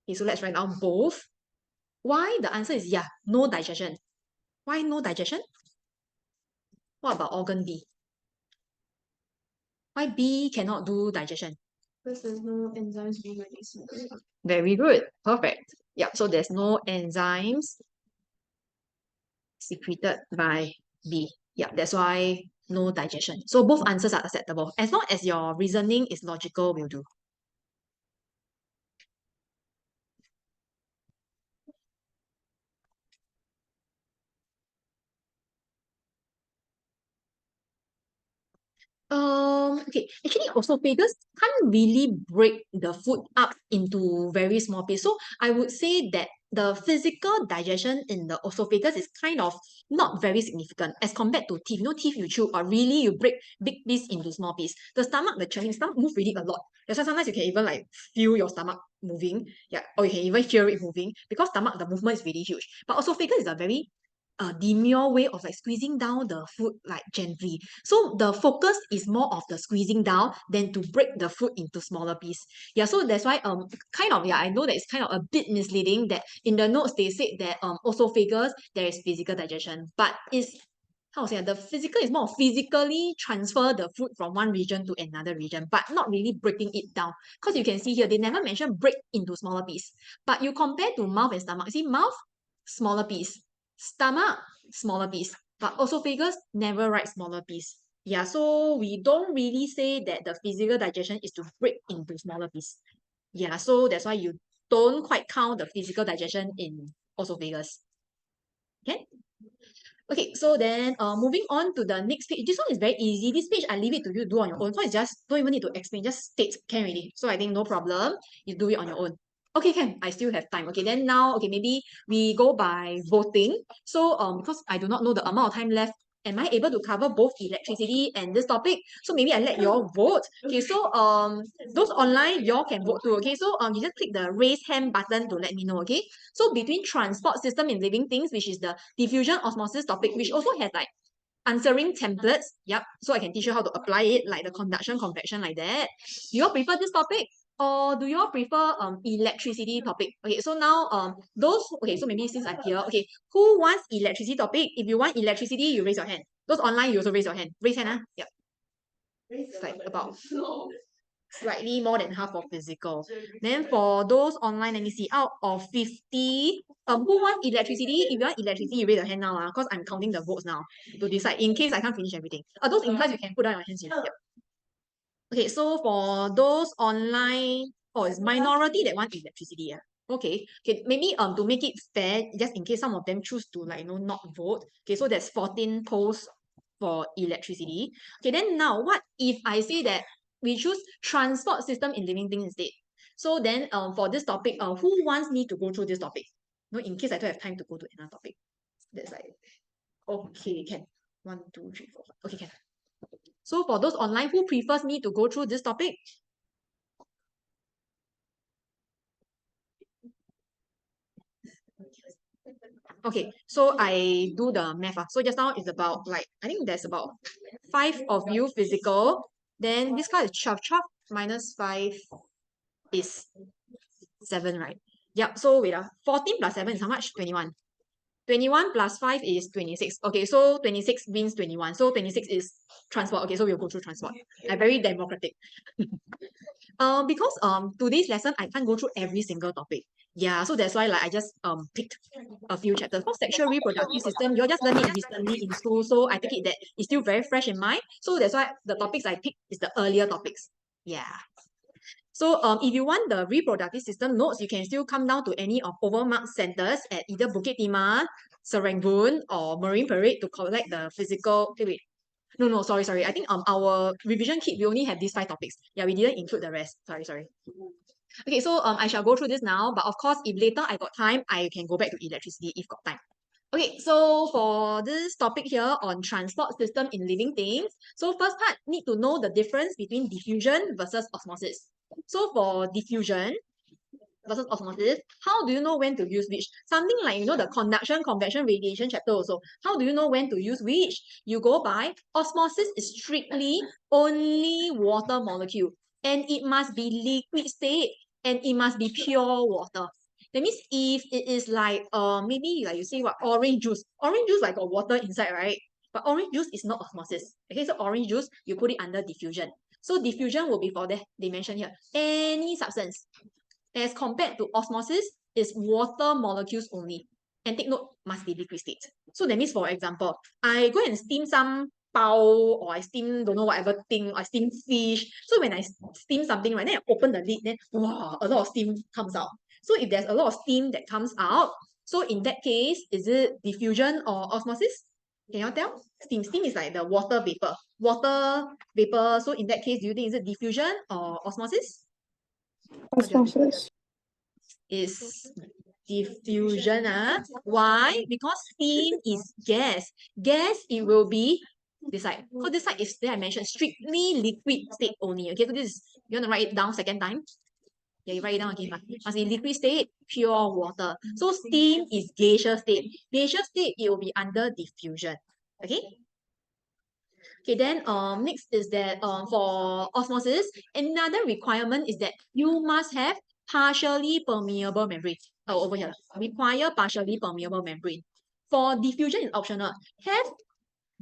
Okay, so let's write down both. Why? The answer is yeah, no digestion. Why no digestion? What about organ B? Why B cannot do digestion? Because there's no enzymes being released. Very good. Perfect. Yeah, so there's no enzymes secreted by B. Yeah, that's why no digestion. So both answers are acceptable. As long as your reasoning is logical, will do. Okay, actually esophagus can't really break the food up into very small pieces. So I would say that the physical digestion in the esophagus is kind of not very significant as compared to teeth. You know, teeth you chew or really you break big piece into small piece. The stomach, the churning, stomach move really a lot. That's why sometimes you can even like feel your stomach moving. Yeah, or you can even hear it moving because stomach, the movement is really huge. But esophagus is a very demure way of like squeezing down the food like gently. So the focus is more of the squeezing down than to break the food into smaller pieces. Yeah, so that's why kind of yeah, I know that it's kind of a bit misleading that in the notes they said that esophagus there is physical digestion, but it's how to say the physical is more physically transfer the food from one region to another region, but not really breaking it down. Because you can see here they never mention break into smaller piece. But you compare to mouth and stomach, see mouth smaller piece, stomach smaller piece, but esophagus never write smaller piece. Yeah, so we don't really say that the physical digestion is to break into smaller piece. Yeah, so that's why you don't quite count the physical digestion in esophagus. Okay? Okay, so then moving on to the next page. This one is very easy. This page I leave it to you to do on your own. So it's just don't even need to explain, just state can already. So I think no problem. You do it on your own. Okay, can. I still have time. Okay, then now, okay, maybe we go by voting. So because I do not know the amount of time left, am I able to cover both electricity and this topic? So maybe I let you all vote. Okay, so those online, you all can vote too. Okay, so you just click the raise hand button to let me know. Okay, so between transport system in living things, which is the diffusion osmosis topic, which also has like answering templates. Yep, so I can teach you how to apply it, like the conduction, convection, like that. Do you all prefer this topic? Or do you all prefer electricity topic? Okay, so now so maybe since I'm here, okay, who wants electricity topic? If you want electricity, you raise your hand. Those online, you also raise your hand. Raise hand, Yep. It's like about slightly more than half of physical. Then for those online, let me see, out of 50, who wants electricity? If you want electricity, you raise your hand now, because I'm counting the votes now to decide in case I can't finish everything. Those in class, you can put down your hands here. Yep. Okay, so for those online, it's minority that want electricity. Yeah. Okay, maybe to make it fair, just in case some of them choose to not vote. Okay, so there's 14 polls for electricity. Okay, then now what if I say that we choose transport system in living things instead? So then for this topic, who wants me to go through this topic? No, in case I don't have time to go to another topic. That's like, okay, can. 1, 2, 3, 4, 5. Okay, can. So for those online, who prefers me to go through this topic? Okay, so I do the math. So just now it's about I think there's about 5 of you physical. Then this class is 12. 12 minus 5 is 7, right? Yep, so wait, 14 plus 7 is how much? 21. 21 plus 5 is 26. Okay, so 26 means 21. So 26 is transport. Okay, so we'll go through transport. I'm very democratic. Because today's lesson I can't go through every single topic. Yeah, so that's why I just picked a few chapters. For sexual reproductive system, you all just learned it recently in school, so I take it that it's still very fresh in mind. So that's why the topics I picked is the earlier topics. Yeah. So if you want the reproductive system notes, you can still come down to any of OVERMUGGED centers at either Bukit Timah, Serangoon, or Marine Parade to collect the physical. Wait. No, sorry. I think our revision kit, we only have these 5 topics. Yeah, we didn't include the rest. Sorry. Okay, so I shall go through this now, but of course, if later I got time, I can go back to electricity if got time. Okay, so for this topic here on transport system in living things, so first part, need to know the difference between diffusion versus osmosis. So for diffusion versus osmosis, how do you know when to use which? Something like, the conduction, convection, radiation chapter also. How do you know when to use which? You go by osmosis is strictly only water molecule, and it must be liquid state, and it must be pure water. That means if it is like maybe like you say what orange juice like got water inside, right? But orange juice is not osmosis. Okay, so orange juice you put it under diffusion. So diffusion will be for they mention here any substance, as compared to osmosis is water molecules only. And take note, must be liquid state. So that means, for example, I go and steam some pao, or I steam don't know whatever thing, I steam fish. So when I steam something, right, then I open the lid, then wow, a lot of steam comes out. So if there's a lot of steam that comes out, so in that case, is it diffusion or osmosis? Can you tell? Steam is like the water vapor. Water vapor. So in that case, do you think is it diffusion or osmosis? Osmosis. Is diffusion. Why? Because steam is gas. Gas, it will be this side. So this side is, I mentioned, strictly liquid state only. Okay, so this is, you want to write it down second time? Yeah, you write it down again. Must be liquid state, pure water. So steam is gaseous state. Gaseous state, it will be under diffusion. Okay? Okay, then next is that for osmosis, another requirement is that you must have partially permeable membrane. Oh, over here. Require partially permeable membrane. For diffusion is optional. Have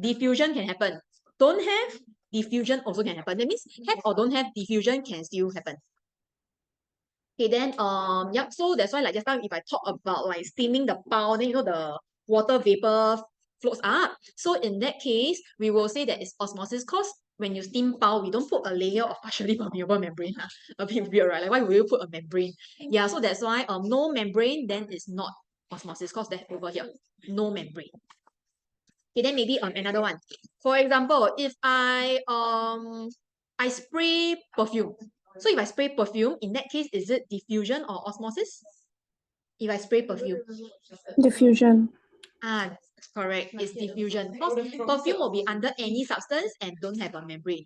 diffusion can happen. Don't have diffusion also can happen. That means have or don't have diffusion can still happen. Okay, then yep, so that's why like just now if I talk about like steaming the pao, then the water vapor floats up. So in that case, we will say that it's osmosis, because when you steam pao, we don't put a layer of partially permeable membrane. A bit weird, right? Like why would you put a membrane? Yeah, so that's why no membrane, then it's not osmosis, because that's over here. No membrane. Okay, then maybe another one. For example, if I spray perfume. So if I spray perfume, in that case, is it diffusion or osmosis? If I spray perfume. Diffusion. Correct. It's diffusion. Because perfume will be under any substance and don't have a membrane.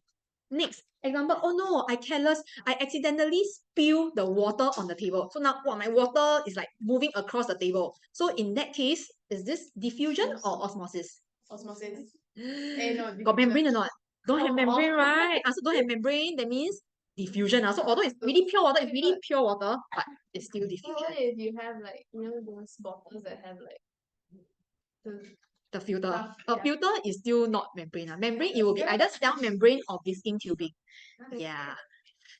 Next, example, oh no, I careless. I accidentally spill the water on the table. So now, my water is like moving across the table. So in that case, is this diffusion or osmosis? Osmosis. No, Got membrane or not? Don't have membrane, right? So don't have membrane, that means diffusion. So although it's really pure water, it's really pure water, but it's still So diffusion. what if you have like, you know, those bottles that have like The filter. Tough, A yeah. filter is still not membrane. Membrane, it will be either cell membrane or viscine tubing. Yeah.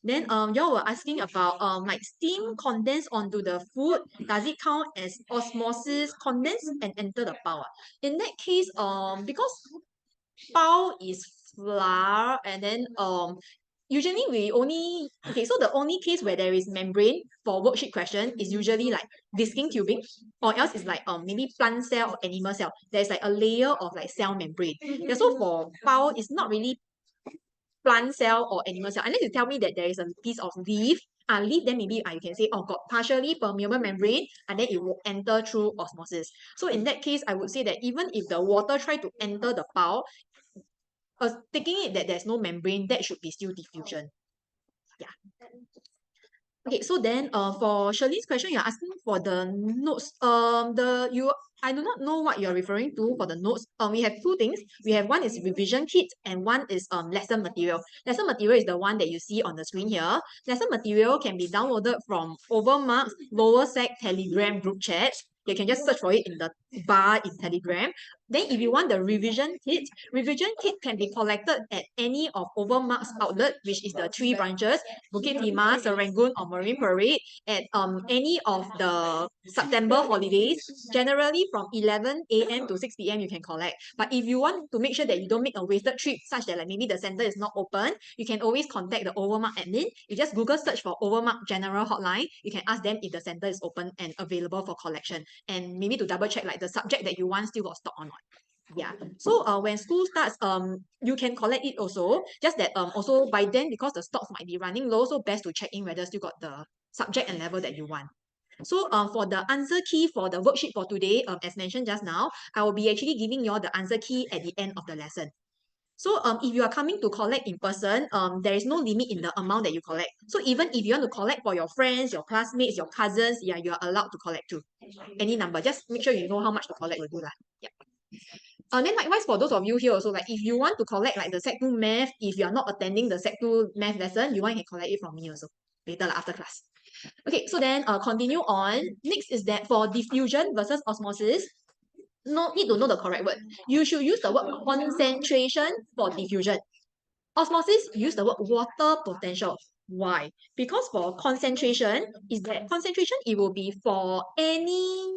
Then y'all were asking about like steam condensed onto the food. Does it count as osmosis condense and enter the bao? In that case, because bao is flour and then usually we only so the only case where there is membrane for worksheet question is usually like viscine tubing, or else it's like maybe plant cell or animal cell. There's like a layer of like cell membrane. Yeah, so for bao it's not really plant cell or animal cell, unless you tell me that there is a piece of leaf. Leaf, then maybe I can say, oh, got partially permeable membrane, and then it will enter through osmosis. So in that case, I would say that even if the water try to enter the bao, taking it that there's no membrane, that should be still diffusion. Yeah. Okay, so then for Shirley's question, you're asking for the notes. I do not know what you're referring to for the notes. We have two things. We have one is revision kit and one is lesson material. Lesson material is the one that you see on the screen here. Lesson material can be downloaded from OVERMUGGED lower sec Telegram group chat. You can just search for it in the bar in Telegram. Then if you want the revision kit can be collected at any of OVERMUGGED's outlet, which is the 3 branches, Bukit Timah, Serangoon, or Marine Parade, at any of the September holidays. Generally from 11 a.m. to 6 p.m. you can collect. But if you want to make sure that you don't make a wasted trip such that like maybe the center is not open, you can always contact the OVERMUGGED admin. You just Google search for OVERMUGGED General Hotline. You can ask them if the center is open and available for collection. And maybe to double check like the subject that you want still got stock or not. Yeah. So when school starts, you can collect it also. Just that also by then, because the stocks might be running low, so best to check in whether still got the subject and level that you want. So for the answer key for the worksheet for today, as mentioned just now, I will be actually giving you all the answer key at the end of the lesson. So if you are coming to collect in person, there is no limit in the amount that you collect. So even if you want to collect for your friends, your classmates, your cousins, yeah, you are allowed to collect too. Any number, just make sure you know how much to collect will do lah. Yeah. Then likewise for those of you here also, like if you want to collect like the Sec 2 math, if you are not attending the Sec 2 math lesson, you can collect it from me also later after class. Okay, so then continue on. Next is that for diffusion versus osmosis, need to know the correct word. You should use the word concentration for diffusion. Osmosis, use the word water potential. Why? Because for concentration, it will be for any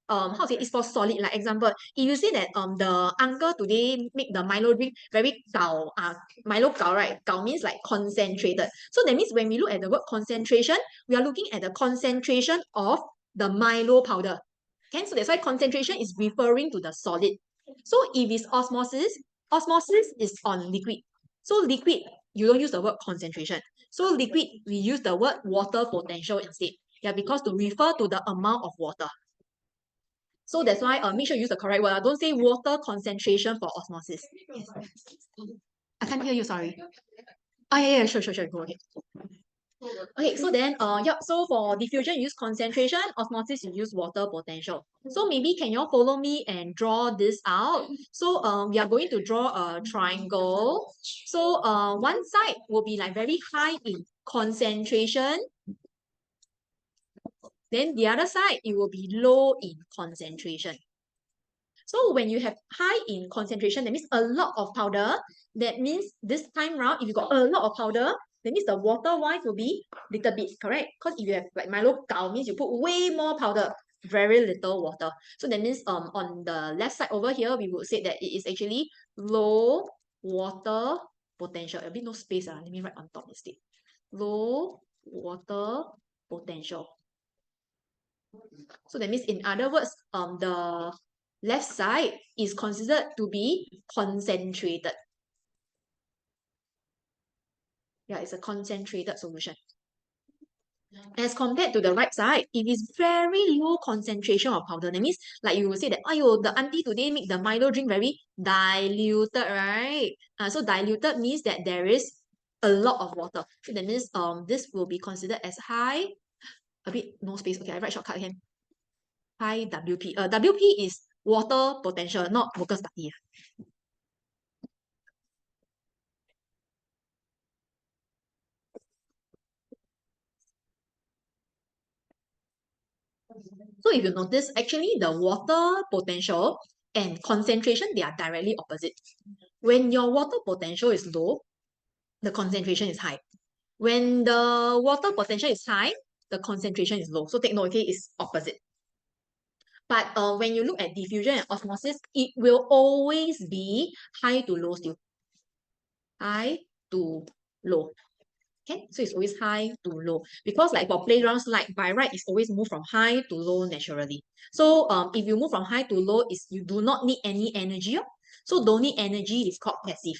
how to say, it's for solid. Like example, if you say that the uncle today make the Milo drink very gao, Milo gao, right? Gao means like concentrated. So that means when we look at the word concentration, we are looking at the concentration of the Milo powder. Okay, so that's why concentration is referring to the solid. So if it's osmosis is on liquid. So liquid, you don't use the word concentration. So liquid, we use the word water potential instead. Yeah, because to refer to the amount of water. So that's why make sure you use the correct word. Don't say water concentration for osmosis. Yes. I can't hear you, sorry. Yeah, sure, go ahead. Okay, so then so for diffusion you use concentration, osmosis you use water potential. So maybe can you all follow me and draw this out? So we are going to draw a triangle. So one side will be like very high in concentration. Then the other side, it will be low in concentration. So when you have high in concentration, that means a lot of powder. That means this time round, if you got a lot of powder, that means the water-wise will be little bit, correct? Because if you have like Milo gao, means you put way more powder, very little water. So that means on the left side over here, we would say that it is actually low water potential. A bit no space. Let me write on top instead. Low water potential. So that means in other words, the left side is considered to be concentrated. Yeah, it's a concentrated solution. As compared to the right side, it is very low concentration of powder. That means, like you will say that, oh, the auntie today make the Milo drink very diluted, right? So diluted means that there is a lot of water. So that means this will be considered as high, a bit no space. Okay, I write shortcut again. High WP. WP is water potential, not workers' party. So if you notice, actually the water potential and concentration, they are directly opposite. When your water potential is low, the concentration is high. When the water potential is high, the concentration is low. So take note, okay, it's opposite. But when you look at diffusion and osmosis, it will always be high to low still. High to low. Okay, so it's always high to low. Because like for playgrounds, like by right, it's always move from high to low naturally. So if you move from high to low, is you do not need any energy. So don't need energy is called passive.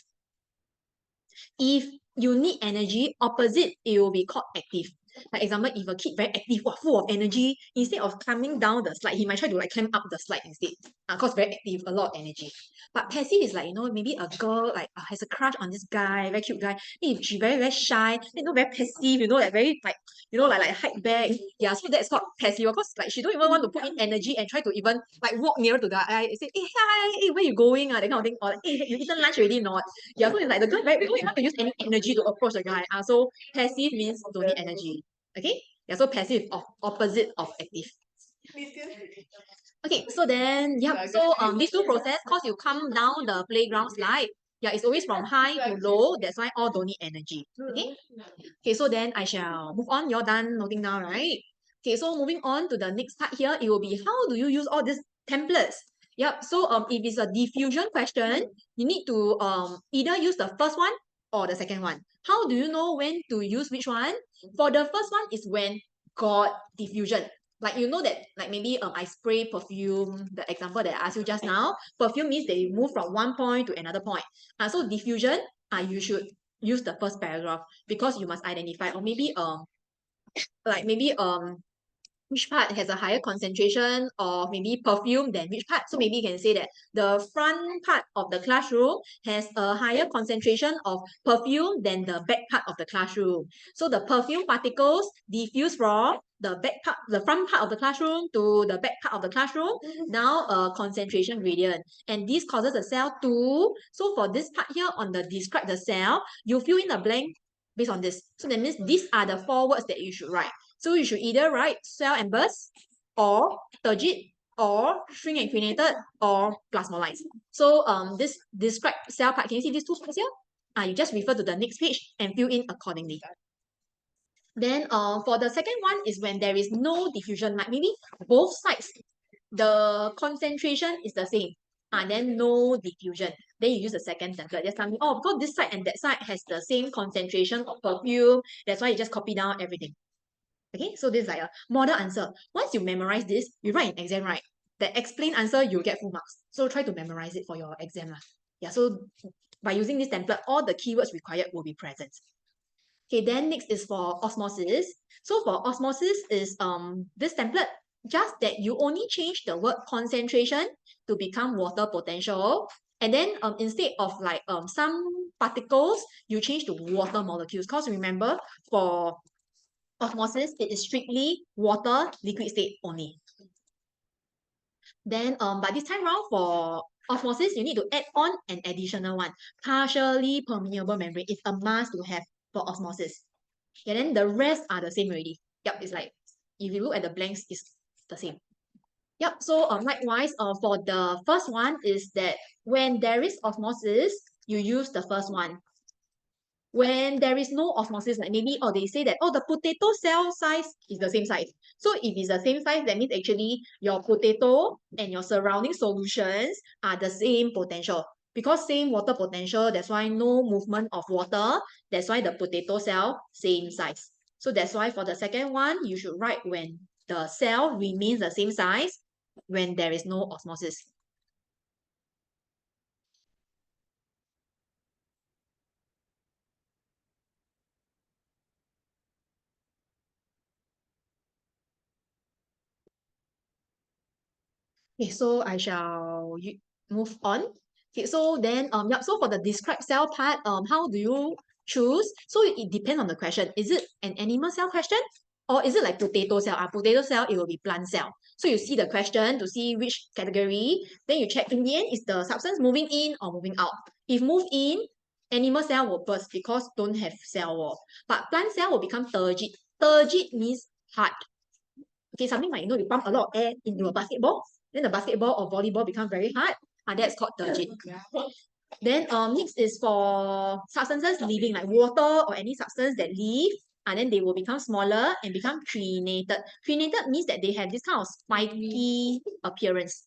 If you need energy, opposite, it will be called active. Like example, if a kid very active, wow, full of energy, instead of climbing down the slide, he might try to like climb up the slide instead. Cause very active, a lot of energy. But passive is like, you know, maybe a girl like has a crush on this guy, very cute guy. If she very, very shy, you know, very passive, you know, like very like, you know, like hide back. Yeah, so that's called passive. Because like she don't even want to put in energy and try to even like walk nearer to the guy and say, hey, hi, hey, where you going? That kind of thing. Or like, hey, you eaten lunch already? Not. Yeah, so it's like the girl very, don't want to use any energy to approach the guy. So passive means don't need energy. Okay? Yeah, so passive is opposite of active. Okay, so then, yeah, so these two process, cause you come down the playground slide, yeah, it's always from high to low, that's why all don't need energy. Okay? Okay, so then I shall move on. You're done noting down, right? Okay, so moving on to the next part here, it will be how do you use all these templates? Yep, so if it's a diffusion question, you need to either use the first one or the second one. How do you know when to use which one? For the first one is when got diffusion. Like you know that like maybe I spray perfume, the example that I asked you just now, perfume means they move from one point to another point. So diffusion, you should use the first paragraph because you must identify, or maybe like maybe which part has a higher concentration of maybe perfume than which part. So maybe you can say that the front part of the classroom has a higher concentration of perfume than the back part of the classroom. So the perfume particles diffuse from the back part, the front part of the classroom to the back part of the classroom. Now a concentration gradient. And this causes the cell to, so for this part here on the describe the cell, you fill in the blank based on this. So that means these are the 4 words that you should write. So you should either write cell and burst, or turgid, or shrink and cremated, or plasmolyzed. So this describe cell part, can you see these 2 parts here? You just refer to the next page and fill in accordingly. Then for the second one is when there is no diffusion, like maybe both sides, the concentration is the same. Then no diffusion. Then you use the second template. Just tell me, oh, because this side and that side has the same concentration of perfume. That's why you just copy down everything. Okay, so this is like a model answer. Once you memorize this, you write an exam, right? The explain answer, you'll get full marks. So try to memorize it for your exam. Yeah, so by using this template, all the keywords required will be present. Okay, then next is for osmosis. So for osmosis is this template, just that you only change the word concentration to become water potential. And then instead of like some particles, you change to water molecules. Because remember, for osmosis, it is strictly water liquid state only. Then but this time round for osmosis, you need to add on an additional one. Partially permeable membrane is a must to have for osmosis. Yeah, then the rest are the same already. Yep, it's like if you look at the blanks, it's the same. Yep, so likewise for the first one is that when there is osmosis, you use the first one. When there is no osmosis, like maybe, or they say that, oh, the potato cell size is the same size. So if it's the same size, that means actually your potato and your surrounding solutions are the same potential. Because same water potential, that's why no movement of water. That's why the potato cell, same size. So that's why for the second one, you should write when the cell remains the same size when there is no osmosis. Okay, so I shall move on. Okay, so then yeah, so for the describe cell part, how do you choose? So it depends on the question. Is it an animal cell question? Or is it like potato cell? Potato cell, it will be plant cell. So you see the question to see which category, then you check in the end, is the substance moving in or moving out? If move in, animal cell will burst because don't have cell wall. But plant cell will become turgid. Turgid means hard. Okay, something like, you pump a lot of air into a basketball, then the basketball or volleyball become very hard, and that's called turgid. Then next is for substances leaving, like water or any substance that leave, and then they will become smaller and become trinated. Trinated means that they have this kind of spiky appearance.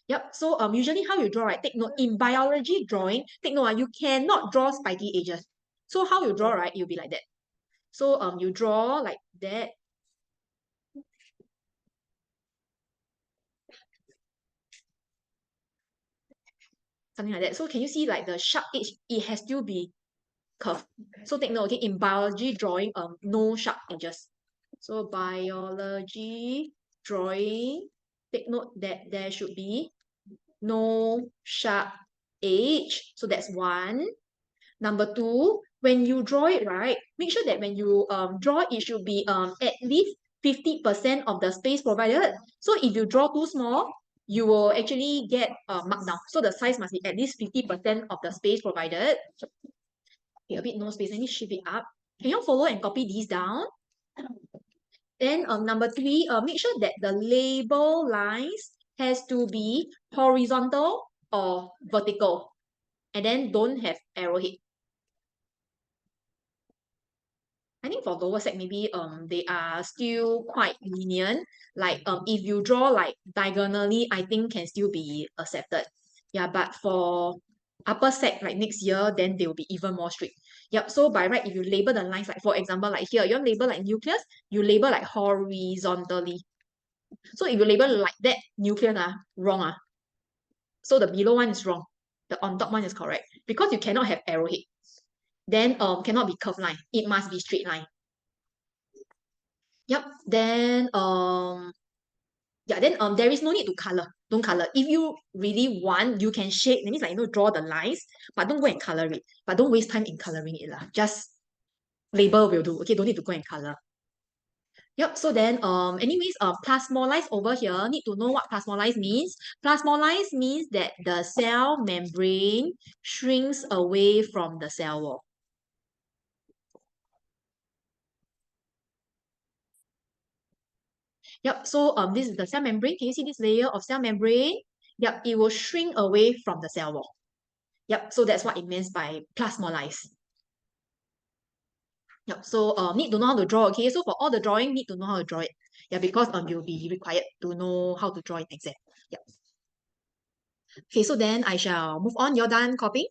Yep, so usually how you draw, right? Take note, in biology drawing, take note, you cannot draw spiky edges. So how you draw, right? You'll be like that. So you draw like that. Something like that. So can you see like the sharp edge, it has to be curved. So take note, okay, in biology drawing, no sharp edges. So biology drawing, take note that there should be no sharp edge. So that's one. Number two, when you draw it, right, make sure that when you draw, it should be at least 50% of the space provided. So if you draw too small, you will actually get marked down. So the size must be at least 50% of the space provided. Okay, a bit no space. Let me shift it up. Can you follow and copy these down? Then number three, make sure that the label lines has to be horizontal or vertical. And then don't have arrowhead. I think for lower sec, maybe they are still quite lenient. Like if you draw like diagonally, I think can still be accepted. Yeah, but for upper sec, like next year, then they will be even more strict. Yep, so by right, if you label the lines, like for example, like here, you want label like nucleus, you label like horizontally. So if you label like that, nucleus, wrong. So the below one is wrong. The on top one is correct. Because you cannot have arrowhead. Then cannot be curved line. It must be straight line. Yep, then yeah, then there is no need to color. Don't color. If you really want, you can shape. That means like draw the lines, but don't go and color it. But don't waste time in coloring it lah. Just label will do. Okay, don't need to go and color. Yep, so then anyways, plasmolyze over here, need to know what plasmolyze means. Plasmolyze means that the cell membrane shrinks away from the cell wall. Yep, so this is the cell membrane. Can you see this layer of cell membrane? Yep, it will shrink away from the cell wall. Yep, so that's what it means by plasmolyze. Yep, so need to know how to draw, okay? So for all the drawing, need to know how to draw it. Yeah, because you'll be required to know how to draw it exam. Yep. Okay, so then I shall move on. You're done copying?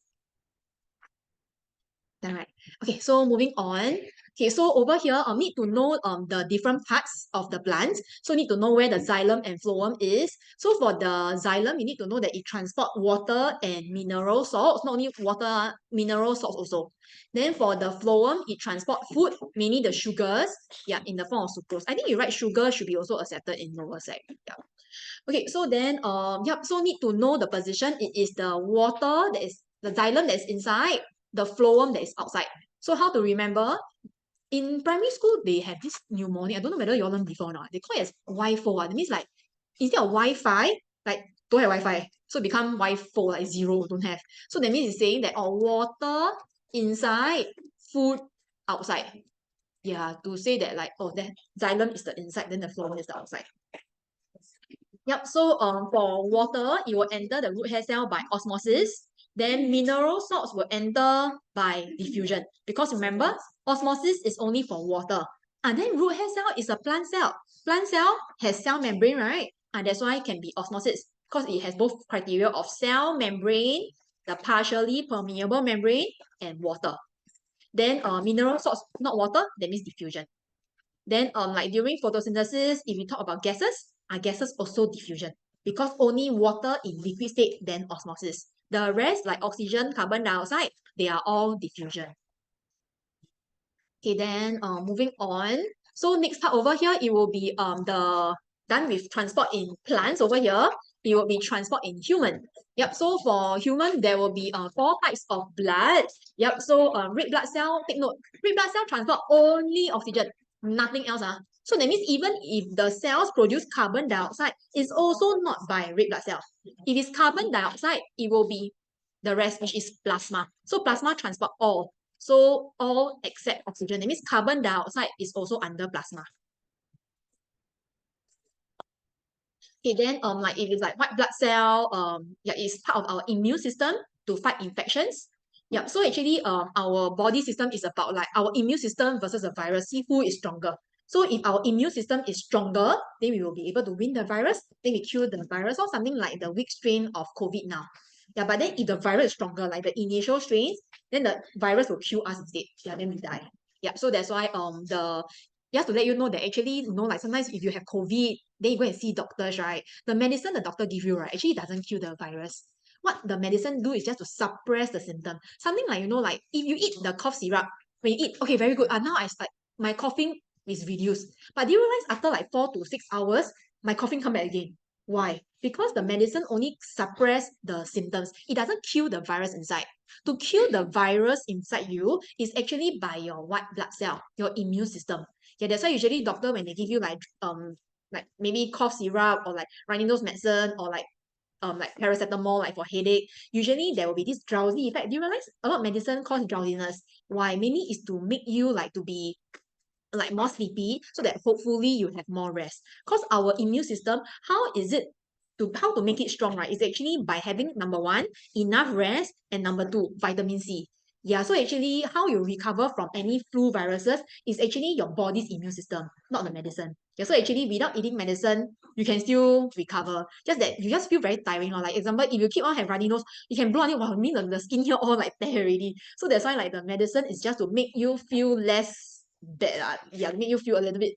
Done, right? Okay, so moving on. Okay, so over here, need to know the different parts of the plant. So need to know where the xylem and phloem is. So for the xylem, you need to know that it transport water and mineral salts, not only water, mineral salts also. Then for the phloem, it transport food, mainly the sugars, yeah, in the form of sucrose. I think you write sugar should be also accepted in lower sec. Yeah. Okay, so then yep, so need to know the position. It is the water that is the xylem that is inside, the phloem that is outside. So how to remember? In primary school, they have this mnemonic. I don't know whether you all learned before or not. They call it as Y4. That means like instead of Wi-Fi, like don't have Wi-Fi. So become Y4, like 0, don't have. So that means it's saying that water inside, food outside. Yeah, to say that like, oh, that xylem is the inside, then the phloem is the outside. Yep, so for water, it will enter the root hair cell by osmosis. Then mineral salts will enter by diffusion. Because remember, osmosis is only for water. And then root hair cell is a plant cell. Plant cell has cell membrane, right? And that's why it can be osmosis. Because it has both criteria of cell membrane, the partially permeable membrane, and water. Then mineral salts, not water, that means diffusion. Then like during photosynthesis, if we talk about gases, gases also diffusion. Because only water in liquid state, then osmosis. The rest, like oxygen, carbon dioxide, they are all diffusion. Okay, then moving on. So next part over here, it will be the done with transport in plants over here. It will be transport in human. Yep, so for human, there will be 4 types of blood. Yep, so red blood cell, take note, red blood cell transport only oxygen, nothing else. So that means even if the cells produce carbon dioxide, it's also not by red blood cell. If it's carbon dioxide, it will be the rest, which is plasma. So plasma transport all. So all except oxygen. That means carbon dioxide is also under plasma. Okay, then like if it's like white blood cell, yeah, it's part of our immune system to fight infections. Yeah, so actually our body system is about like our immune system versus a virus. See who is stronger. So if our immune system is stronger, then we will be able to win the virus, then we kill the virus, or something like the weak strain of COVID now. Yeah, but then if the virus is stronger, like the initial strains, then the virus will kill us instead. Yeah, then we die. Yeah, so that's why just to let you know that actually, like sometimes if you have COVID, then you go and see doctors, right? The medicine the doctor give you, right, actually doesn't kill the virus. What the medicine do is just to suppress the symptom. Something like, like if you eat the cough syrup, when you eat, okay, very good. Now I start, my coughing is reduced. But do you realize after like 4 to 6 hours, my coughing come back again? Why? Because the medicine only suppress the symptoms. It doesn't kill the virus inside. To kill the virus inside you is actually by your white blood cell, your immune system. Yeah, that's why usually doctor when they give you like maybe cough syrup or like running nose medicine or like paracetamol like for headache, usually there will be this drowsy effect. Do you realize a lot of medicine cause drowsiness? Why? Mainly is to make you like to be like more sleepy so that hopefully you have more rest. Because our immune system, how to make it strong, right? Is actually by having number one, enough rest, and number two, vitamin C. Yeah, so actually how you recover from any flu viruses is actually your body's immune system, not the medicine. Yeah, so actually without eating medicine, you can still recover. Just that you just feel very tiring. Or like example, if you keep on have runny nose, you can blow on it, wow, I mean the skin here all like tear already. So that's why like the medicine is just to make you feel less bad. Yeah, make you feel a little bit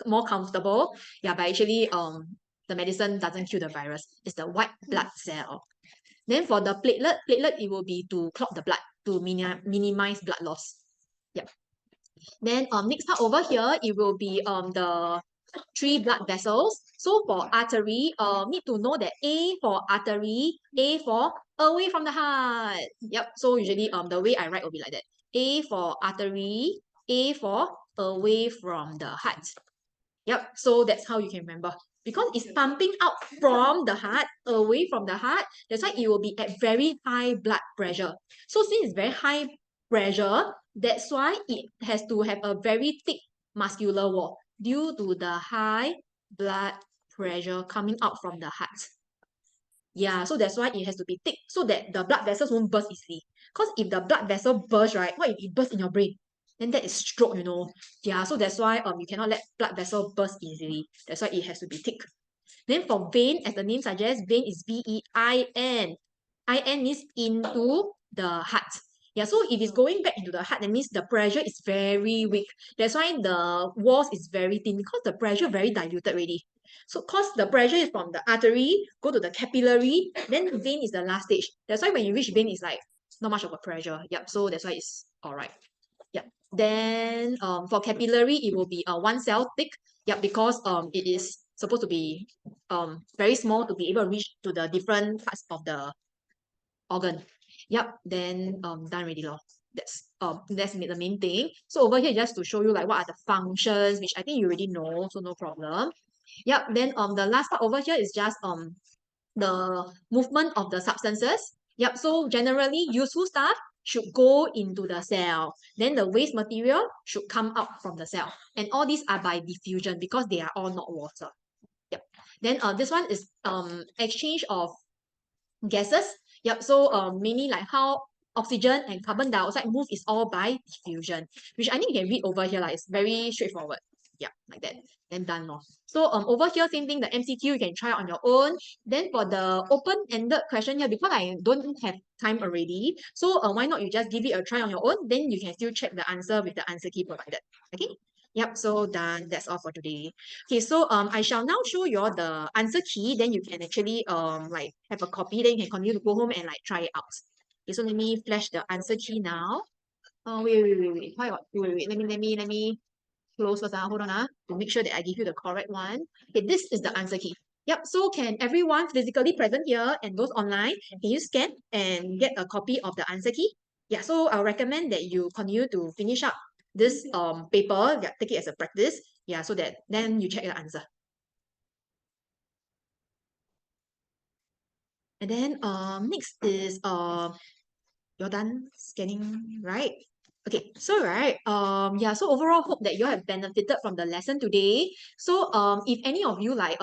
more comfortable. Yeah, but actually the medicine doesn't kill the virus. It's the white blood cell. Then for the platelet it will be to clot the blood to minimize blood loss. Yep. Then next part over here it will be the 3 blood vessels. So for artery, need to know that A for artery, A for away from the heart. Yep. So usually the way I write will be like that. A for artery, A for away from the heart. Yep, so that's how you can remember. Because it's pumping out from the heart, away from the heart, that's why it will be at very high blood pressure. So since it's very high pressure, that's why it has to have a very thick muscular wall due to the high blood pressure coming out from the heart. Yeah, so that's why it has to be thick so that the blood vessels won't burst easily. Because if the blood vessel bursts, right, what if it bursts in your brain? Then that is stroke, Yeah, so that's why you cannot let blood vessel burst easily. That's why it has to be thick. Then for vein, as the name suggests, vein is V-E-I-N. I-N means into the heart. Yeah, so if it's going back into the heart, that means the pressure is very weak. That's why the walls is very thin because the pressure very diluted already. So cause the pressure is from the artery, go to the capillary, then vein is the last stage. That's why when you reach vein, it's like not much of a pressure. Yep, so that's why it's all right. Yep. Then for capillary, it will be 1 cell thick. Yep, because it is supposed to be very small to be able to reach to the different parts of the organ. Yep, then done already lor. That's the main thing. So over here just to show you like what are the functions, which I think you already know, so no problem. Yep, then the last part over here is just the movement of the substances. Yep, so generally useful stuff should go into the cell. Then the waste material should come out from the cell. And all these are by diffusion because they are all not water. Yep. Then this one is exchange of gases. Yep, so mainly like how oxygen and carbon dioxide move is all by diffusion, which I think you can read over here. Like it's very straightforward. Yeah, like that. Then done more. So over here, same thing, the MCQ, you can try on your own. Then for the open-ended question here, because I don't have time already, so why not you just give it a try on your own, then you can still check the answer with the answer key provided. Okay? Yep, so done. That's all for today. Okay, so I shall now show you all the answer key, then you can actually like have a copy, then you can continue to go home and like try it out. Okay, so let me flash the answer key now. Oh wait. Wait. Let me close first. Hold on to make sure that I give you the correct one. Okay, this is the answer key. Yep, so can everyone physically present here and those online, can you scan and get a copy of the answer key? Yeah, so I'll recommend that you continue to finish up this paper, yeah, take it as a practice. Yeah, so that then you check the answer. And then next is you're done scanning, right? Okay, so right, yeah, so overall hope that you have benefited from the lesson today. So if any of you like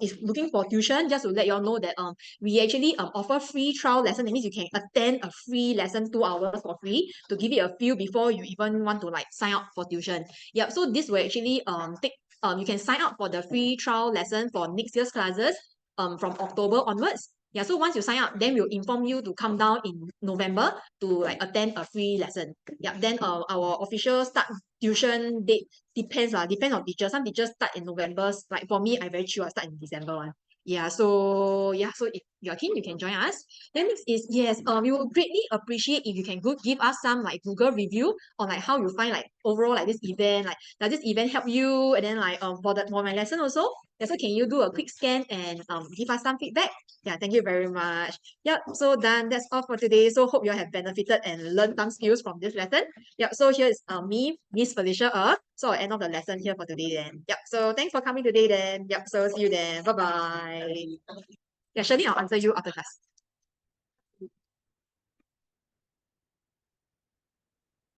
is looking for tuition, just to let you all know that we actually offer free trial lesson. That means you can attend a free lesson 2 hours for free to give it a feel before you even want to like sign up for tuition. Yeah, so this will actually you can sign up for the free trial lesson for next year's classes from October onwards. Yeah, so once you sign up, then we'll inform you to come down in November to like attend a free lesson. Yeah, then our official start tuition date depends on teachers. Some teachers start in November. Like for me, I very chill. I start in December one. Yeah, so if you're keen, you can join us. Then next is yes, we will greatly appreciate if you can give us some like Google review on like how you find like overall like this event, like does this event help you? And then like for my lesson also. Yeah, so can you do a quick scan and give us some feedback? Yeah, thank you very much. Yep, so done. That's all for today. So hope you have benefited and learned some skills from this lesson. Yep, so here is me, Miss Felicia. So I'll end of the lesson here for today then. Yep, so thanks for coming today then. Yep, so see you then. Bye-bye. Yeah, Shirley, I'll answer you after class.